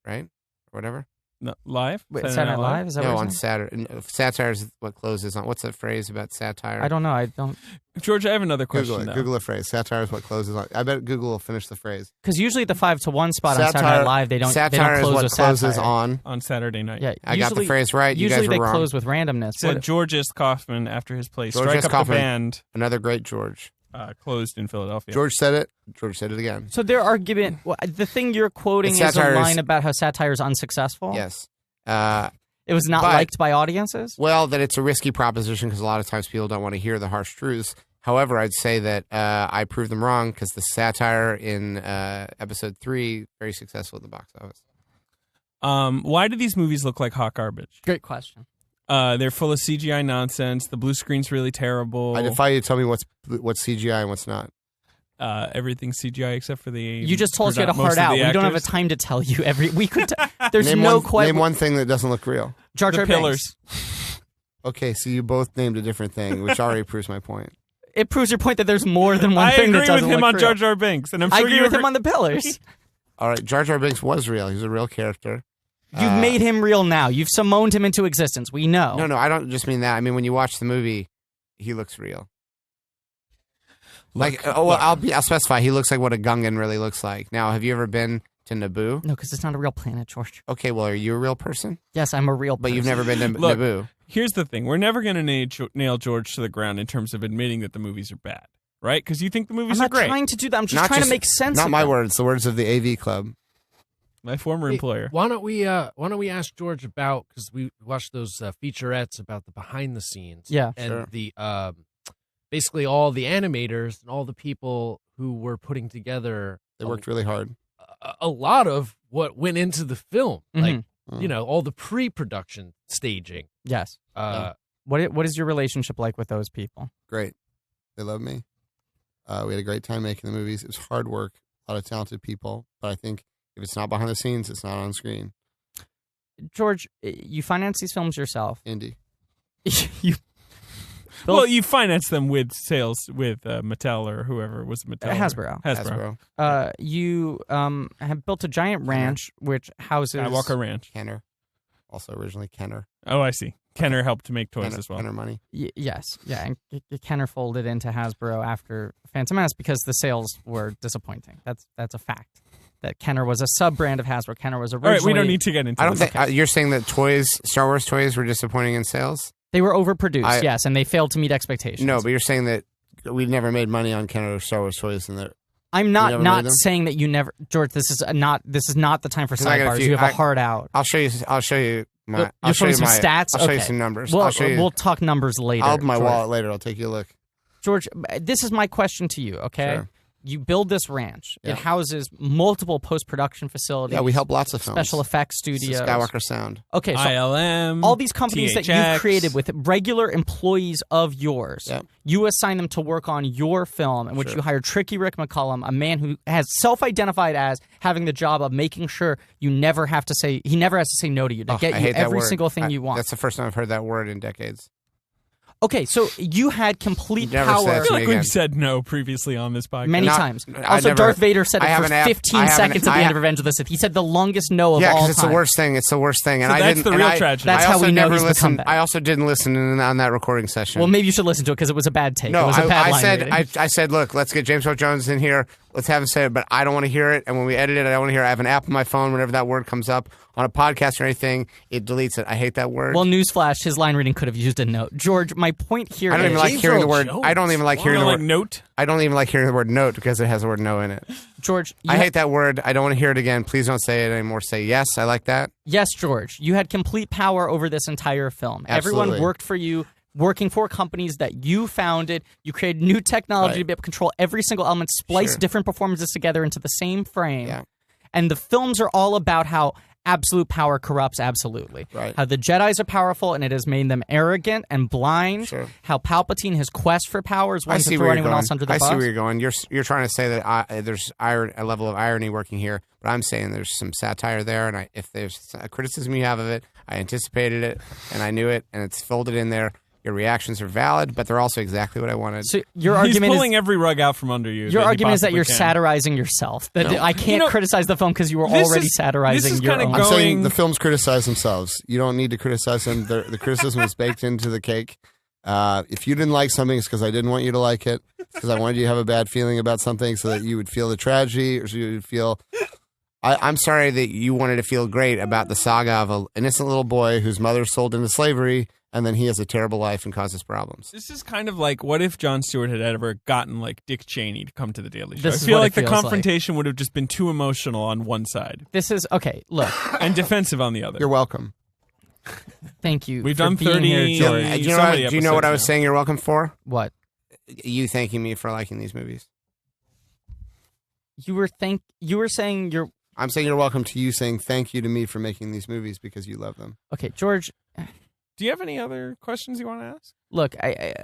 right? Or whatever. No, live? Wait, Saturday Night Live? Is that No, what on you're saying? Saturday. Satire is what closes on. What's that phrase about satire? I don't know. I don't George, I have another question. Google it. though. Google a phrase. Satire is what closes on. I bet Google will finish the phrase. because usually the 5 to 1 spot on Saturday Night Live they don't Satire close is what with closes satire. on. On Saturday night. Yeah, I got the usually- phrase right. You Usually guys they were wrong. close with randomness. Said What- George Kaufman after his play George Strike S. Up Kaufman. the Band Another great George. closed in Philadelphia. George said it. George said it again. So their argument, the thing you're quoting It's is a satire is- line about how satire is unsuccessful. Yes. It was not But- liked by audiences. Well, that it's a risky proposition because a lot of times people don't want to hear the harsh truths. However, I'd say that I proved them wrong because the satire in episode 3 very successful at the box office. Why do these movies look like hot garbage? Great question. They're full of CGI nonsense. The blue screen's really terrible. I defy you to tell me what's CGI and what's not. Everything's CGI except for the. You just told us you had a most hard of out. the We don't have a actors. time to tell you every. We could. There's Name no one, question. Name one thing that doesn't look real. Jar The Jar pillars. Binks. Okay, so you both named a different thing, which already proves my point. It proves your point that there's more than one I thing that agree doesn't with him look on real. Jar Jar Binks, and I'm I sure agree you with him on the pillars. All right, Jar Jar Binks was real. He was a real character. You've made him real now. You've summoned him into existence. We know. No, I don't just mean that. I mean, when you watch the movie, he looks real. I'll specify. He looks like what a Gungan really looks like. Now, have you ever been to Naboo? No, because it's not a real planet, George. Okay, well, are you a real person? Yes, I'm a real person. But you've never been to Look, Naboo. Here's the thing: we're never going to nail George to the ground in terms of admitting that the movies are bad, right? Because you think the I'm movies not are great. trying to do that. I'm just Not trying just- to make sense Not of my them. words, the words of the AV Club. My former Hey, employer. Why don't we ask George about, because we watched those featurettes about the behind the scenes. Yeah. And Sure. the basically all the animators and all the people who were putting together They worked really hard. a lot of what went into the film, like Mhm. all the pre-production staging. Yes. What is your relationship like with those people? Great. They love me. We had a great time making the movies. It was hard work, a lot of talented people. But I think if it's not behind the scenes, it's not on screen. George, you finance these films yourself. Indie. you Well, you finance them with sales with Mattel or whoever was Mattel. Hasbro. Hasbro. You have built a giant ranch which houses Skywalker Ranch. Kenner. Also originally Kenner. Oh, I see. Kenner helped to make toys Kenner, as well. Kenner money. Yes, yeah, and Kenner folded into Hasbro after Phantom Menace because the sales were disappointing. That's a fact. That Kenner was a sub brand of Hasbro. Kenner was All originally. right, we don't need to get into I don't this. think you're saying that Star Wars toys were disappointing in sales. They were overproduced, yes, and they failed to meet expectations. No, but you're saying that we never made money on Kenner Star Wars toys, and that I'm never made not them? saying that you never, George. This is not the time for 'Cause I got a sidebars. few- You have a I- hard out. I'll show you my. You'll I'll show me some my, stats. I'll show you Okay. some numbers. We'll, I'll show you. we'll talk numbers later. I'll open my George. wallet later. I'll take you a look. George, this is my question to you. Okay, Sure. you build this ranch. Yeah. It houses multiple post-production facilities. Yeah, we help lots of films. special effects It's studios. the Skywalker Sound. Okay, so ILM. all these companies that THX. you've created with regular employees of yours, Yep. you assign them to work on your film, in which Sure. you hire Tricky Rick McCullum, a man who has self-identified as having the job of making sure he never has to say no to you, to Oh, get I you hate that every word. single thing you want. That's the first time I've heard that word in decades. Okay, so you had complete Never power said I to feel me like again. we've said no previously on this podcast. many Not- times. I Also, never- Darth Vader said I it have for an app- 15 I have an- seconds at the I end ha- of Revenge of the Sith. He said the longest no of Yeah, all because it's time. the worst thing. It's the worst thing. And So I that's didn't. the and real I- tragedy. That's I how also we know never he's the listened. comeback. I also didn't listen on that recording session. Well, maybe you should listen to it because it was a bad take. No, it was a bad I line said reading. I said, look, let's get James Earl Jones in here. let's have him say it, but I don't want to hear it. And when we edit it, I don't want to hear it. I have an app on my phone. Whenever that word comes up on a podcast or anything, it deletes it. I hate that word. Well, newsflash, his line reading could have used a note. George, my point here I don't is... even like hearing the word. Jones. I don't even like hearing the word note. I don't even like hearing the word note because it has the word no in it. George, I hate that word. I don't want to hear it again. Please don't say it anymore. Say yes. I like that. Yes, George, you had complete power over this entire film. Absolutely. Everyone worked for you, working for companies that you founded. You created new technology to be able to control every single element, splice different performances together into the same frame. Yeah. And the films are all about how absolute power corrupts absolutely. Right. How the Jedis are powerful and it has made them arrogant and blind. Sure. How Palpatine, his quest for power is I one see to throw where you're anyone going. else under the I bus. see where you're going. You're trying to say that there's a level of irony working here, but I'm saying there's some satire there, and if there's a criticism you have of it, I anticipated it, and I knew it, and it's folded in there. Your reactions are valid, but they're also exactly what I wanted. So your He's argument pulling is, every rug out from under you. your that he argument is that possibly you're can. satirizing yourself. That I can't criticize the film because you were this already is satirizing your kinda own. I'm saying going- the films criticize themselves. You don't need to criticize them. The criticism is baked into the cake. If you didn't like something, it's because I didn't want you to like it. Because I wanted you to have a bad feeling about something so that you would feel the tragedy or so you would feel... I'm sorry that you wanted to feel great about the saga of an innocent little boy whose mother sold into slavery and then he has a terrible life and causes problems. This is kind of like, what if Jon Stewart had ever gotten like Dick Cheney to come to the Daily Show? This I is feel what like it the feels like. confrontation would have just been too emotional on one side This is okay. Look, and defensive on the other. You're welcome. thank you. We've for done being 30 here, Yeah, George. yeah. Do so many you know what I was episodes now. saying you're welcome for? What You thanking me for liking these movies. you were saying you're I'm saying you're welcome to you saying thank you to me for making these movies because you love them. okay, George. Do you have any other questions you want to ask? Look, I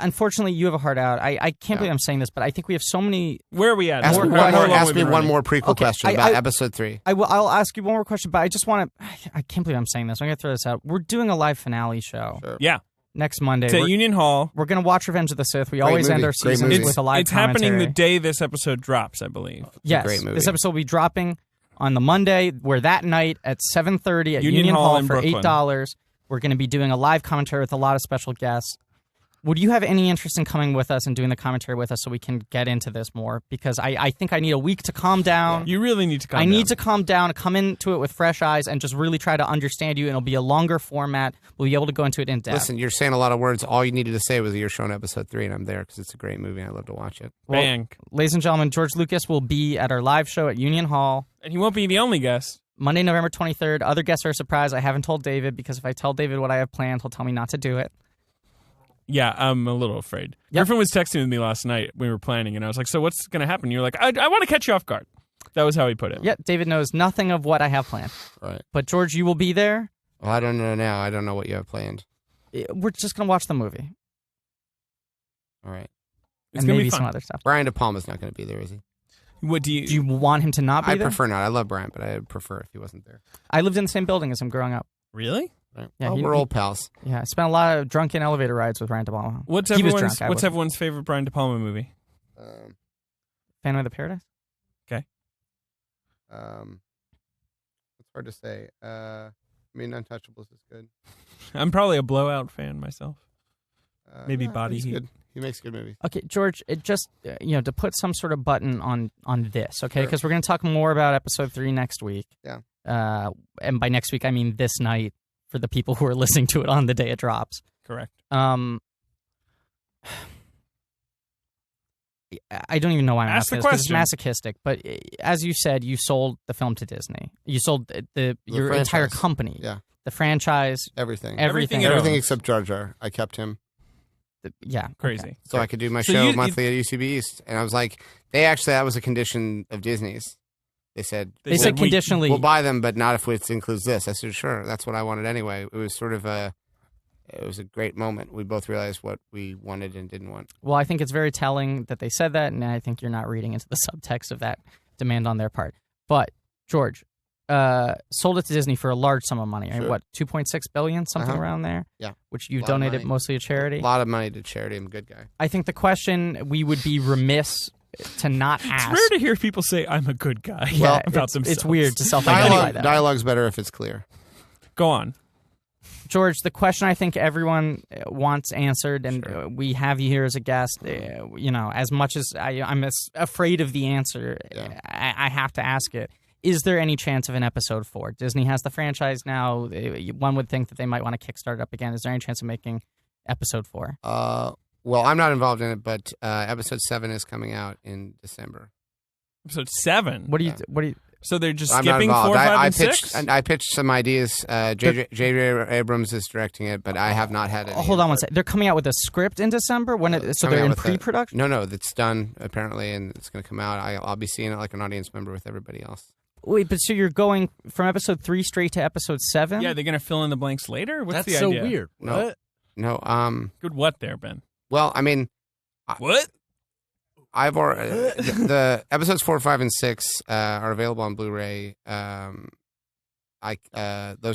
unfortunately you have a heart out. I can't believe I'm saying this, but I think we have so many. Where are we at? Ask More- me more- one more, more ask we've me been one running. more prequel Okay, question I- about I- episode 3. I'll ask you one more question, but I just want to. I can't believe I'm saying this. I'm going to throw this out. We're doing a live finale show Yeah. next Monday. It's at We're, Union Hall. we're going to watch Revenge of the Sith. We Great always end movie. our Great seasons movie. with a live It's happening commentary. the day this episode drops, I believe. Yes, great movie. this episode will be dropping on the Monday. We're that night at 7:30 at Union Hall in for Brooklyn. $8. We're going to be doing a live commentary with a lot of special guests. Would you have any interest in coming with us and doing the commentary with us so we can get into this more? Because I think I need a week to calm down. You really need to come I down. need to calm down, come into it with fresh eyes, and just really try to understand you. And it'll be a longer format. We'll be able to go into it in depth. Listen, you're saying a lot of words. All you needed to say was that you're showing episode 3, and I'm there because it's a great movie and I love to watch it. Well, Bang. ladies and gentlemen, George Lucas will be at our live show at Union Hall And he won't be the only guest. Monday, November 23rd. Other guests are a surprise. I haven't told David because if I tell David what I have planned, he'll tell me not to do it. Yeah, I'm a little afraid. Yep. Griffin was texting with me last night. We were planning, and I was like, so what's going to happen? You're like, I want to catch you off guard. That was how he put it. Yep, David knows nothing of what I have planned. Right. But George, you will be there. Well, I don't know now. I don't know what you have planned. We're just going to watch the movie. All right. It's And going to maybe be some fun. other stuff. Brian De Palma's not going to be there, is he? What do you... Do you want him to not be I there? prefer not. I love Brian, but I'd prefer if he wasn't there. I lived in the same building as him growing up. Really? Right. Yeah, Oh, he- we're old pals. Yeah, I spent a lot of drunken elevator rides with Ryan De Palma. What's He was everyone's, drunk, I what's wasn't. everyone's favorite Brian De Palma movie? Phantom of the Paradise? It's hard to say. I mean, Untouchables is good. I'm probably a Blowout fan myself. Maybe no, Body he's Heat. good. He makes good movies. Okay, George, it just, to put some sort of button on this, okay? Sure. Because we're going to talk more about episode 3 next week. Yeah. And by next week, I mean this night for the people who are listening to it on the day it drops. Correct. I don't even know why I'm Ask asking the this 'cause it's question. masochistic. But as you said, you sold the film to Disney. You sold your franchise. entire company. Yeah. The franchise, Everything. everything. it Everything owns. except Jar Jar. I kept him Yeah. Crazy. okay. so I could do my So show you- monthly at UCB East. And I was like, that was a condition of Disney's. They said, They said we- conditionally. we'll buy them, but not if it includes this. I said, sure. That's what I wanted anyway. It was sort of it was a great moment. We both realized what we wanted and didn't want. Well, I think it's very telling that they said that, and I think you're not reading into the subtext of that demand on their part. But George sold it to Disney for a large sum of money. Right? Sure. What, $2.6 billion, something Uh-huh. around there? Yeah. Which you've Lot of donated money. mostly to charity. A lot of money to charity. I'm a good guy. I think the question we would be remiss to not ask. It's rare to hear people say, I'm a good guy Yeah, about it's themselves. It's weird to self-identify that. Dialogue's better if it's clear. Go on. George, the question I think everyone wants answered, and we have you here as a guest. As much as I'm afraid of the answer, I have to ask it. Is there any chance of an episode 4? Disney has the franchise now. One would think that they might want to kickstart it up again. Is there any chance of making episode 4? Well, I'm not involved in it, but episode 7 is coming out in December. Episode 7? What do you? So they're just I'm skipping not 4, 5, I and pitched, 6? I pitched some ideas. J.J. Abrams is directing it, but I have not had any. Hold on one second. They're coming out with a script in December? So they're in pre-production? No, that's done, apparently, and it's going to come out. I'll be seeing it like an audience member with everybody else. Wait, but so you're going from episode 3 straight to episode 7? Yeah, they're going to fill in the blanks later? What's That's the idea? so weird. No. What? No. Good what there, Ben? Well, I mean, What? I've already the episodes 4, 5, and 6 are available on Blu-ray. Those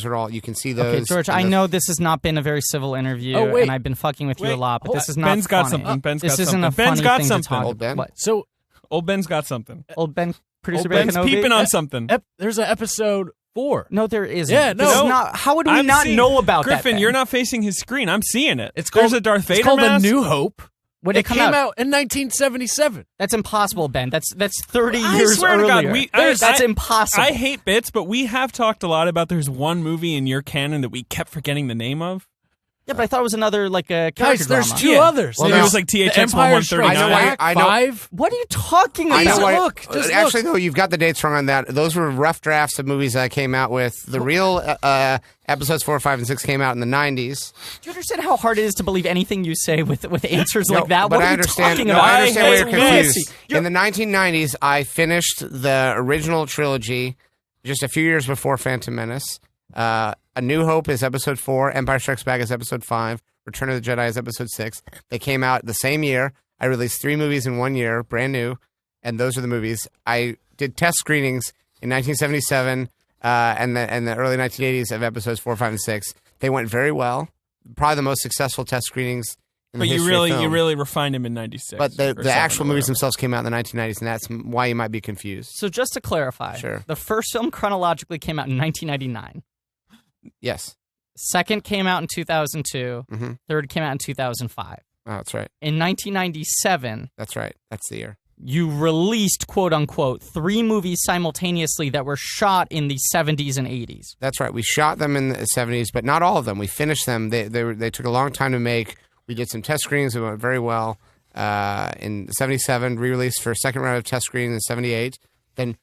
are all you can see those. Okay, George, I know this has not been a very civil interview, and I've been fucking with you a lot, but this is not Ben's got funny. something. This isn't a Ben's funny got thing something. to talk Old Ben? What? So Old Ben's got something. Old Ben, producer Old Ben's Kenobi? peeping on something. there's an episode 4. No, there isn't. Yeah, This no. is not. How would we I'm not seeing- know about that? Griffin, Ben? you're not facing his screen. I'm seeing it. It's There's called a Darth Vader It's called mask. A New Hope. When did It came out in 1977. That's impossible, Ben. That's 30 I years swear earlier. to God, That's impossible. I hate bits, but we have talked a lot about there's one movie in your canon that we kept forgetting the name of. Yeah, but I thought it was another like a character Guys, there's drama. 2 Yeah. others. Well, Maybe it now- was like The THX Empire Strikes 139. Back, 5. What are you talking I about? know what. Look, just actually, look. though, you've got the dates wrong on that. Those were rough drafts of movies that I came out with. The real episodes 4, 5, and 6 came out in the 90s. Do you understand how hard it is to believe anything you say with answers No, like that? but What I are you understand. talking No, about? I understand why you're hate this. confused. In the 1990s, I finished the original trilogy just a few years before Phantom Menace. A New Hope is episode 4. Empire Strikes Back is episode 5. Return of the Jedi is episode 6. They came out the same year. I released 3 movies in 1 year, brand new, and those are the movies. I did test screenings in 1977 and the early 1980s of episodes 4, 5, and 6. They went very well. Probably the most successful test screenings in But the you history of film. really refined him in 96. But or the actual 7 or movies whatever. themselves came out in the 1990s, and that's why you might be confused. So just to clarify, Sure. the first film chronologically came out in 1999. Yes. Second came out in 2002. Mm-hmm. Third came out in 2005. Oh, that's right. In 1997, That's right. That's the year. you released, quote unquote, 3 movies simultaneously that were shot in the 70s and 80s. That's right. We shot them in the 70s, but not all of them. We finished them. They took a long time to make. We did some test screenings. It went very well. In 77, re-released for a second round of test screening in 78. Then,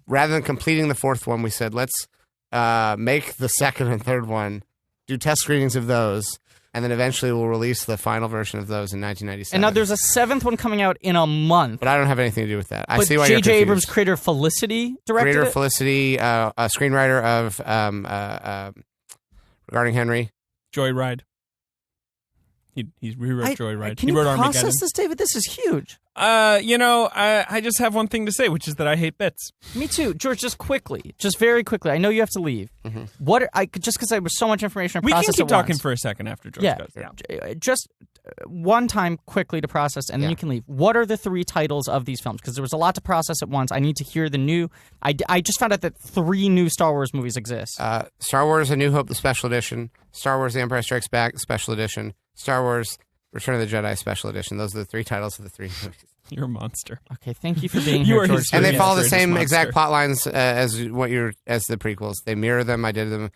rather than completing the 4th one, we said, let's make the 2nd and 3rd one, do test screenings of those, and then eventually we'll release the final version of those in 1997. And now there's a 7th one coming out in a month. But I don't have anything to do with that. I But see why you're J.J. confused. Abrams, creator of Felicity, directed Creator of it? Felicity, a screenwriter of Regarding Henry. Joyride. He rewrote Joyride. Can He you wrote process Armageddon. this, David? This is huge. I just have one thing to say, which is that I hate bits. Me too. George, just very quickly. I know you have to leave. Mm-hmm. Just because I was so much information to We process can keep at talking once. for a second after George Yeah, goes. just one time quickly to process, and then you can leave. What are the 3 titles of these films? Because there was a lot to process at once. I need to hear the new. I just found out that 3 new Star Wars movies exist. Star Wars: A New Hope, the special edition. Star Wars: The Empire Strikes Back, special edition. Star Wars: Return of the Jedi, special edition. Those are the 3 titles of the 3 movies. You're a monster. Okay, thank you for being You here, are George. history. And they Yeah, follow the greatest same monster. exact plot lines as the prequels. They mirror them. I did them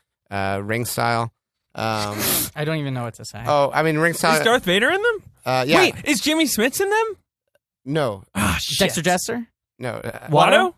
ring style. I don't even know what to say. Ring style. Is Darth Vader in them? Yeah. Wait, is Jimmy Smits in them? No. Ah, shit. Dexter Jester? No. Watto?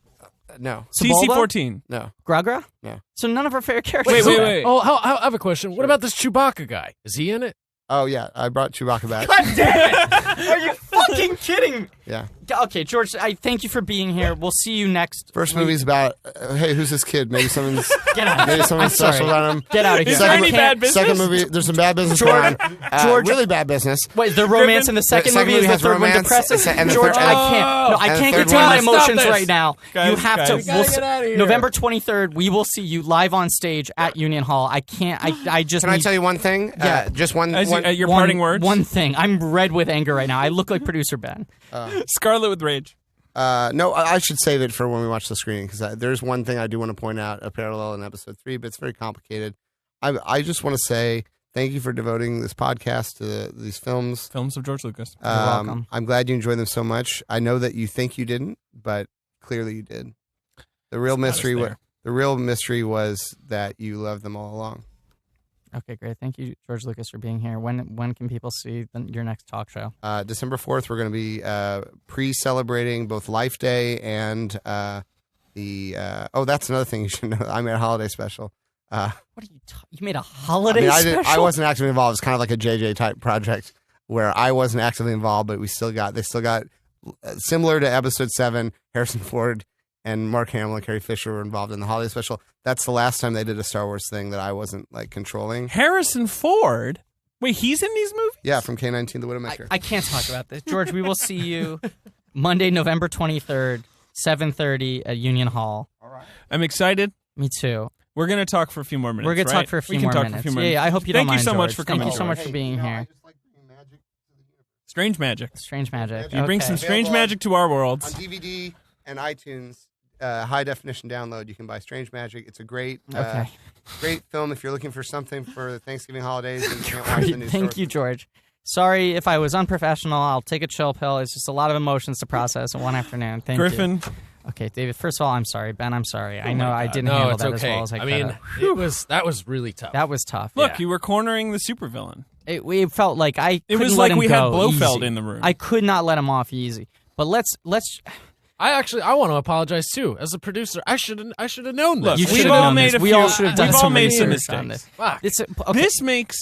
No. CC-14. No. Gragra? No. So none of our favorite characters. Wait, are wait, there. wait. Oh, I have a question. What about this Chewbacca guy? Is he in it? Oh, yeah. I brought Chewbacca back. God damn it! Are you fucking kidding me? Yeah. Okay, George, I thank you for being here. We'll see you next. First movie's about, hey, who's this kid? Maybe someone's Get out. maybe something sorry. special about him. Get out of here. Is there I any can't- bad business? Second movie, there's some bad business going on. George- Really bad business. Wait, the romance in the second movie is the has third one romance, depressing? and the George, third- I can't. No, I and the can't third contain one- my Stop emotions this. right now. Guys, you have guys. to. We gotta get outta here. November 23rd, we will see you live on stage at Union Hall. I can't. I just. Can I need- tell you one thing? Yeah. Just one. Your one- parting words? One thing. I'm red with anger right now. I look like producer Ben. Scarlet with rage. No, I should save it for when we watch the screening because there's one thing I do want to point out, a parallel in episode 3, but it's very complicated. I just want to say thank you for devoting this podcast to these films. Films of George Lucas. You're welcome. I'm glad you enjoyed them so much. I know that you think you didn't, but clearly you did. The real mystery was that you loved them all along. Okay, great. Thank you, George Lucas, for being here. When can people see your next talk show? December 4th, we're going to be pre-celebrating both Life Day and that's another thing you should know. I made a holiday special. What are you? You made a holiday special? I wasn't actively involved. It's kind of like a JJ type project where I wasn't actively involved, but they still got similar to episode 7. Harrison Ford and Mark Hamill and Carrie Fisher were involved in the holiday special. That's the last time they did a Star Wars thing that I wasn't controlling. Harrison Ford? Wait, he's in these movies? Yeah, from K-19, The Widowmaker. I can't talk about this. George, we will see you Monday, November 23rd, 7:30 at Union Hall. All right. I'm excited. Me too. We're going to talk for a few more minutes. We're going to talk for a few more minutes. Yeah, I hope you don't mind, Thank you so much George. for coming. Thank you so much for being here. I just like bringing magic to the universe. Strange magic. Strange magic. You bring Okay. some strange magic to our worlds. On DVD and iTunes, high definition download, you can buy Strange Magic. It's a great great film if you're looking for something for the Thanksgiving holidays and you can't watch the news. Thank you, George. Sorry if I was unprofessional. I'll take a chill pill. It's just a lot of emotions to process in one afternoon. Thank Griffin. you. Okay, David, first of all, I'm sorry. Ben, I'm sorry. I know I didn't No, handle it's that okay. as well as I could mean, have. that was really tough. That was tough. Look, yeah. you were cornering the supervillain. It felt like I couldn't was let like him we go had Blofeld easy. in the room. I could not let him off easy. But let's I want to apologize too. As a producer, I should have known this. Look, You we've should have all known made this. a We few. all should have done We've all some made some research on mistakes. Fuck. okay. This makes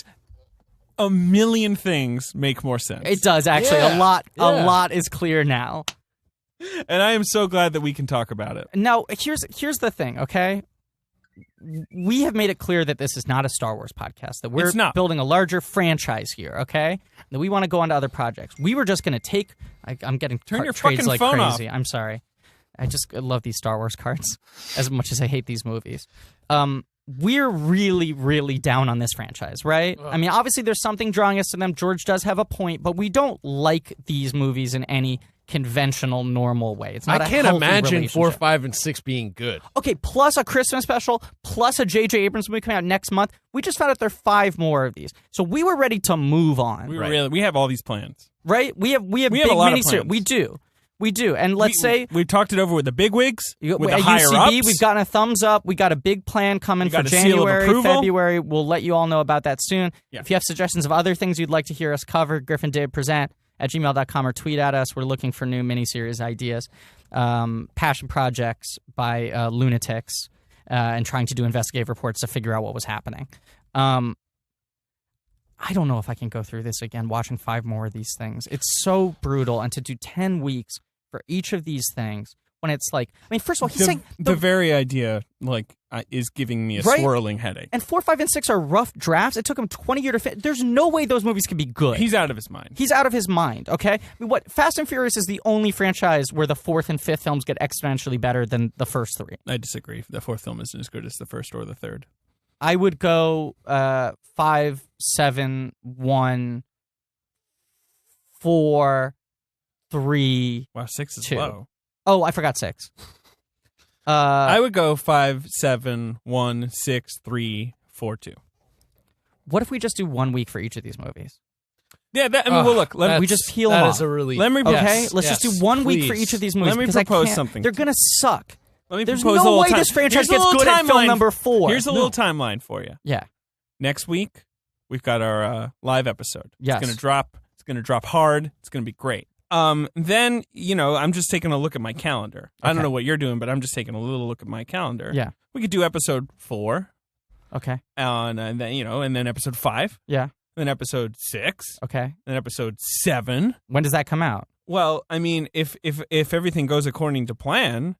a million things make more sense. It does actually. Yeah. A lot is clear now. And I am so glad that we can talk about it. Now, here's the thing, okay? We have made it clear that this is not a Star Wars podcast, that we're It's not. building a larger franchise here, okay? That we want to go on to other projects. We were just going to take... I'm getting Turn your trades fucking like phone crazy. I'm sorry. I love these Star Wars cards as much as I hate these movies. We're really, really down on this franchise, right? I mean, obviously there's something drawing us to them. George does have a point, but we don't like these movies in any conventional, normal way. It's not I a can't healthy imagine 4, relationship. 5, and 6 being good. Okay, plus a Christmas special, plus a J.J. Abrams movie coming out next month. We just found out there are 5 more of these. So we were ready to move on, We have all these plans. right? We have big a lot of miniseries. plans. We do. And let's say we've talked it over with the bigwigs, with the at higher UCB, ups. we've gotten a thumbs up. We got a big plan coming We for got a seal of January, approval. February. We'll let you all know about that soon. Yeah. If you have suggestions of other things you'd like to hear us cover, Griffin David Present at gmail.com or tweet at us. We're looking for new miniseries ideas. Passion projects by lunatics and trying to do investigative reports to figure out what was happening. I don't know if I can go through this again, watching 5 more of these things. It's so brutal. And to do 10 weeks for each of these things, when it's like, I mean, first of all, he's saying... the very idea, is giving me a Right? swirling headache. And 4, 5, and 6 are rough drafts. It took him 20 years to fit. There's no way those movies can be good. He's out of his mind. He's out of his mind, okay? I mean, Fast and Furious is the only franchise where the 4th and 5th films get exponentially better than the first 3. I disagree. The 4th film isn't as good as the first or the third. I would go 5, 7, 1, 4, 3, Wow, 6 is 2. low. Oh, I forgot 6. I would go 5, 7, 1, 6, 3, 4, 2. What if we just do 1 week for each of these movies? Yeah, well, look. We just peel them That off. is a really... Let me- Okay, Yes, let's just do 1 week for please. each of these movies. Let me because I propose can't- something. They're gonna suck. Let me There's propose a no little way time- this franchise Here's a gets little good at film timeline. number 4. Here's a little timeline for you. Yeah. Next week, we've got our live episode. Yes. It's going to drop. It's going to drop hard. It's going to be great. Then, I'm just taking a look at my calendar. I don't Okay. know what you're doing, but I'm just taking a little look at my calendar. Yeah. We could do episode 4, Okay. and then, and then episode 5, Yeah. then episode 6, Okay. then episode 7. When does that come out? Well, I mean, if everything goes according to plan,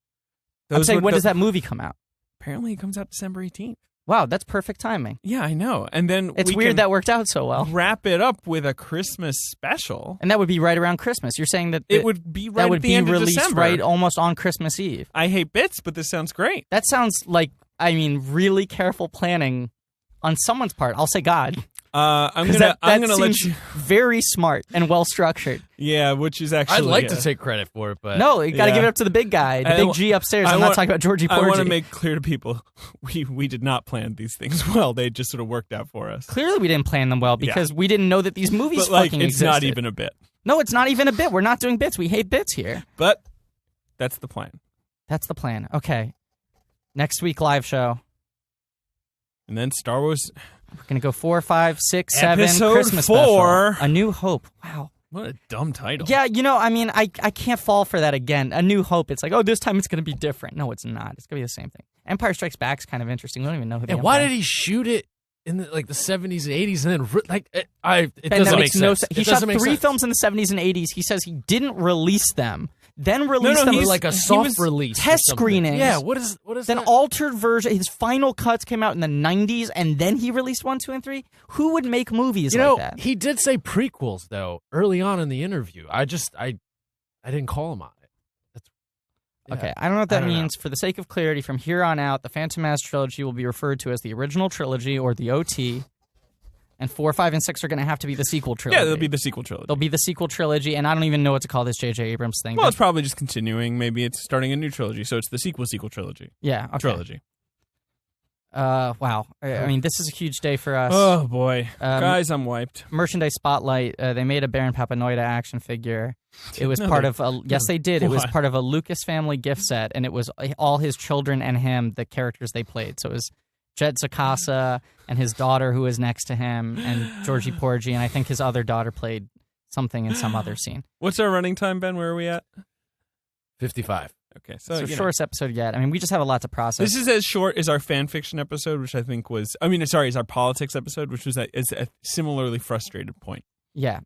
I'm saying, would- when does that movie come out? Apparently, it comes out December 18th. Wow, that's perfect timing. Yeah, I know. And then It's we weird can that worked out so well. wrap it up with a Christmas special. And that would be right around Christmas. You're saying that It would be right that would at the be end of released December. right almost on Christmas Eve. I hate bits, but this sounds great. That sounds like, really careful planning on someone's part. I'll say God. I'm That gonna let seems you. very smart and well structured. Yeah, which is actually. I'd like to take credit for it, but No, you got to Yeah. give it up to the big guy, the I big wa- G upstairs. I I'm wa- not talking about Georgie Porgie. I want to make clear to people, we did not plan these things well. They just sort of worked out for us. Clearly, we didn't plan them well because we didn't know that these movies But like, fucking it's existed. not even a bit. No, it's not even a bit. We're not doing bits. We hate bits here. But that's the plan. That's the plan. Okay. Next week, live show. And then Star Wars. We're going to go 4, 5, 6, 7. Episode Christmas 4. special. A New Hope. Wow. What a dumb title. Yeah, I mean, I can't fall for that again. A New Hope. It's like, oh, this time it's going to be different. No, it's not. It's going to be the same thing. Empire Strikes Back's kind of interesting. We don't even know who the and why Empire did he shoot it in the 70s and 80s and then it Ben, doesn't that make makes no sense. sense. He It shot doesn't make 3 sense. films in the 70s and 80s. He says he didn't release them. Then released them He's as like a he soft was release, or test something. screenings. Yeah, what is then that? altered version. His final cuts came out in the 90s, and then he released 1, 2, and 3. Who would make movies You know, like that? he did say prequels though early on in the interview. I didn't call him on it. Okay, I don't know what that I don't means. For the sake of clarity, from here on out, the Phantom Menace trilogy will be referred to as the original trilogy or the OT, and 4, 5, and 6 are going to have to be the sequel trilogy. Yeah, they'll be the sequel trilogy. They'll be the sequel trilogy, and I don't even know what to call this J.J. Abrams thing. Well, but- it's probably just continuing. Maybe it's starting a new trilogy. So it's the sequel trilogy. yeah, okay. Trilogy. Wow. I mean, this is a huge day for us. Oh, boy. Um, Guys, I'm wiped. Merchandise Spotlight. They made a Baron Papanoida action figure. It was No, part they- of a. Yes, they did. It was What? part of a Lucas family gift set, and it was all his children and him, the characters they played. So it was Jet Zakasa and his daughter, who was next to him, and Georgie Porgie, and I think his other daughter played something in some other scene. What's our running time, Ben? Where are we at? 55. Okay, So so you know. shortest episode yet. I mean, we just have a lot to process. This is as short as our fan fiction episode, which I think was. I mean, sorry, is our politics episode, which was a similarly frustrated point. Yeah.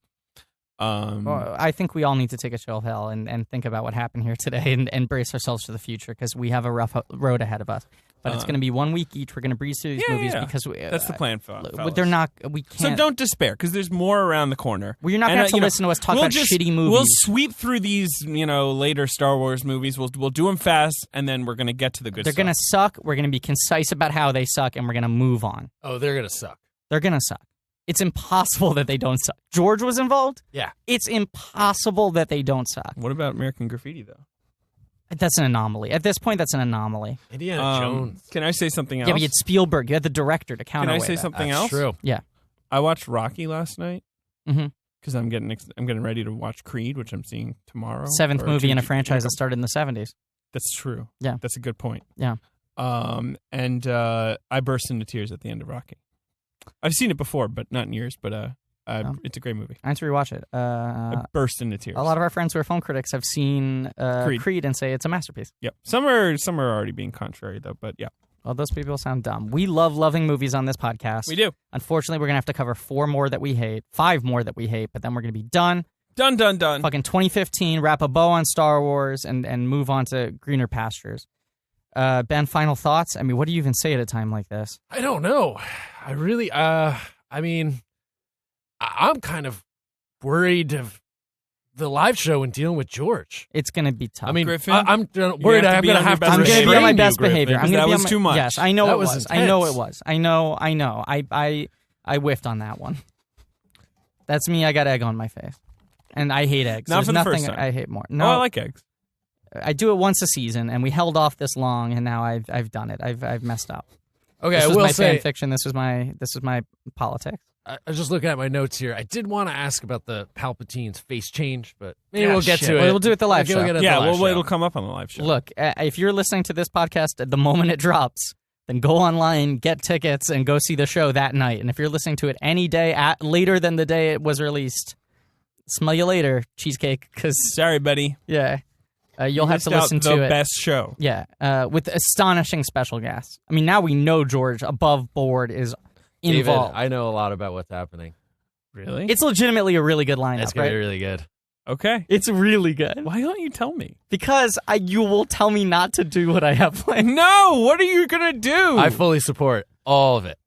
Well, I think we all need to take a chill pill and think about what happened here today and brace ourselves for the future because we have a rough road ahead of us. But it's going to be 1 week each. We're going to breeze through these movies because that's the plan, fellas. they're not. We can't. So don't despair because there's more around the corner. Well, you're not going to have to listen to us talk about shitty movies. We'll sweep through these, later Star Wars movies. We'll do them fast, and then we're going to get to the good They're stuff. going to suck. We're going to be concise about how they suck, and we're going to move on. Oh, they're gonna suck. They're going to suck. It's impossible that they don't suck. George was involved. Yeah. It's impossible that they don't suck. What about American Graffiti, though? That's an anomaly. At this point, that's an anomaly. Indiana Jones. Can I say something else? Yeah, but you had Spielberg. You had the director to Can counterweigh I say that. something That's else? true. Yeah. I watched Rocky last night Mm-hmm. because I'm getting ready to watch Creed, which I'm seeing tomorrow. 7th or movie in a two- franchise that started in the 70s. That's true. Yeah. That's a good point. Yeah. And I burst into tears at the end of Rocky. I've seen it before, but not in years. But it's a great movie. I need to rewatch it. I burst into tears. A lot of our friends who are film critics have seen Creed and say it's a masterpiece. Yep. Some are already being contrary though, but yeah. Well, those people sound dumb. We love loving movies on this podcast. We do. Unfortunately, we're going to have to cover 4 more that we hate, 5 more that we hate, but then we're going to be done. Done. Fucking 2015, wrap a bow on Star Wars and move on to greener pastures. Ben, final thoughts? I mean, what do you even say at a time like this? I don't know. I really. I mean, I'm kind of worried of the live show and dealing with George. It's going to be tough. I mean, Griffin, I'm worried have to I'm be going on to your have to best I'm going to be on my restrain best you, Griffin. behavior. I'm because gonna that be on was my- too much. Yes, I know That it was was. I know it intense. was. I whiffed on that one. That's me. I got egg on my face, and I hate eggs. Not There's for the nothing first time. I hate more. Oh, No, I like eggs. I do it once a season, and we held off this long, and now I've done it. I've messed up. Okay, This I was will my say, fan fiction. This was my politics. I was just looking at my notes here. I did want to ask about the Palpatine's face change, but maybe Yeah, we'll get shit. to it. We'll do it at the live We'll show. get it at Yeah, the live well, show. it'll come up on the live show. Look, if you're listening to this podcast at the moment it drops, then go online, get tickets, and go see the show that night. And if you're listening to it any day later than the day it was released, smell you later, cheesecake. Because Sorry, buddy. yeah, you'll have to Missed out listen the to it. best show. Yeah, with astonishing special guests. I mean, now we know George above board is David, involved. I know a lot about what's happening. Really? It's legitimately a really good It's lineup, going right? to be really good. Okay. It's really good. Why don't you tell me? Because you will tell me not to do what I have planned. No, what are you gonna do? I fully support all of it.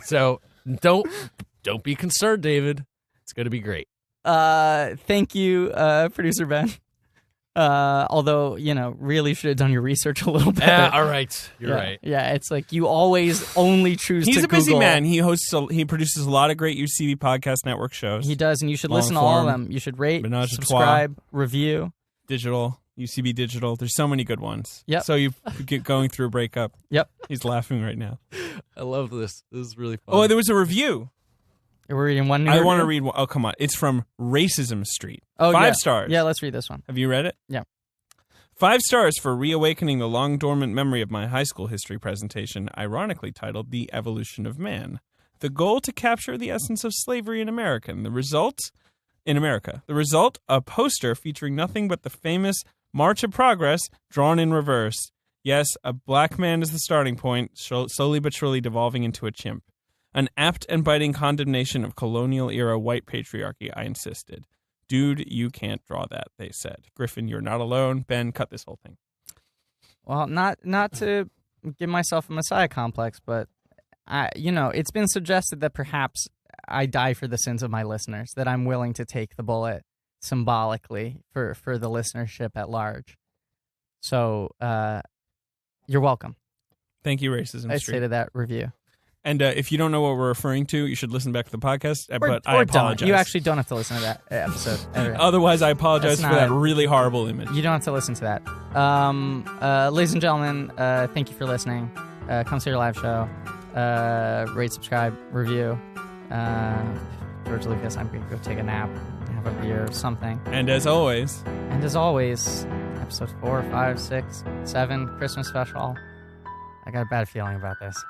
So don't be concerned, David. It's going to be great. Thank you, producer Ben. Although, really should have done your research a little bit. All right. You're right. Yeah, it's like you always only choose to He's a busy Google. man. He produces a lot of great UCB podcast network shows. He does, and you should Long listen to all of form, them. You should rate, Menage a trois. subscribe, review. Digital, UCB Digital. There's so many good ones. Yep. So you get going through a breakup. Yep. He's laughing right now. I love this. This is really fun. Oh, there was a review. We're reading one new I want to review? read one. Oh, come on. It's from Racism Street. Oh, 5 yeah. stars. Yeah, let's read this one. Have you read it? Yeah. 5 stars for reawakening the long dormant memory of my high school history presentation, ironically titled The Evolution of Man. The goal to capture the essence of slavery in America. And the result, a poster featuring nothing but the famous March of Progress drawn in reverse. Yes, a black man is the starting point, slowly but surely devolving into a chimp. An apt and biting condemnation of colonial-era white patriarchy, I insisted. Dude, you can't draw that, they said. Griffin, you're not alone. Ben, cut this whole thing. Well, not to give myself a messiah complex, but it's been suggested that perhaps I die for the sins of my listeners, that I'm willing to take the bullet symbolically for the listenership at large. So, you're welcome. Thank you, Racism I Street. say to that review. And if you don't know what we're referring to, you should listen back to the podcast. But I or apologize. don't. You actually don't have to listen to that episode. Otherwise, I apologize That's for that not- really horrible image. You don't have to listen to that. Ladies and gentlemen, thank you for listening. Come see your live show. Rate, subscribe, review. George Lucas, I'm going to go take a nap, have a beer or something. And as always, episode 4, 5, 6, 7, Christmas special. I got a bad feeling about this.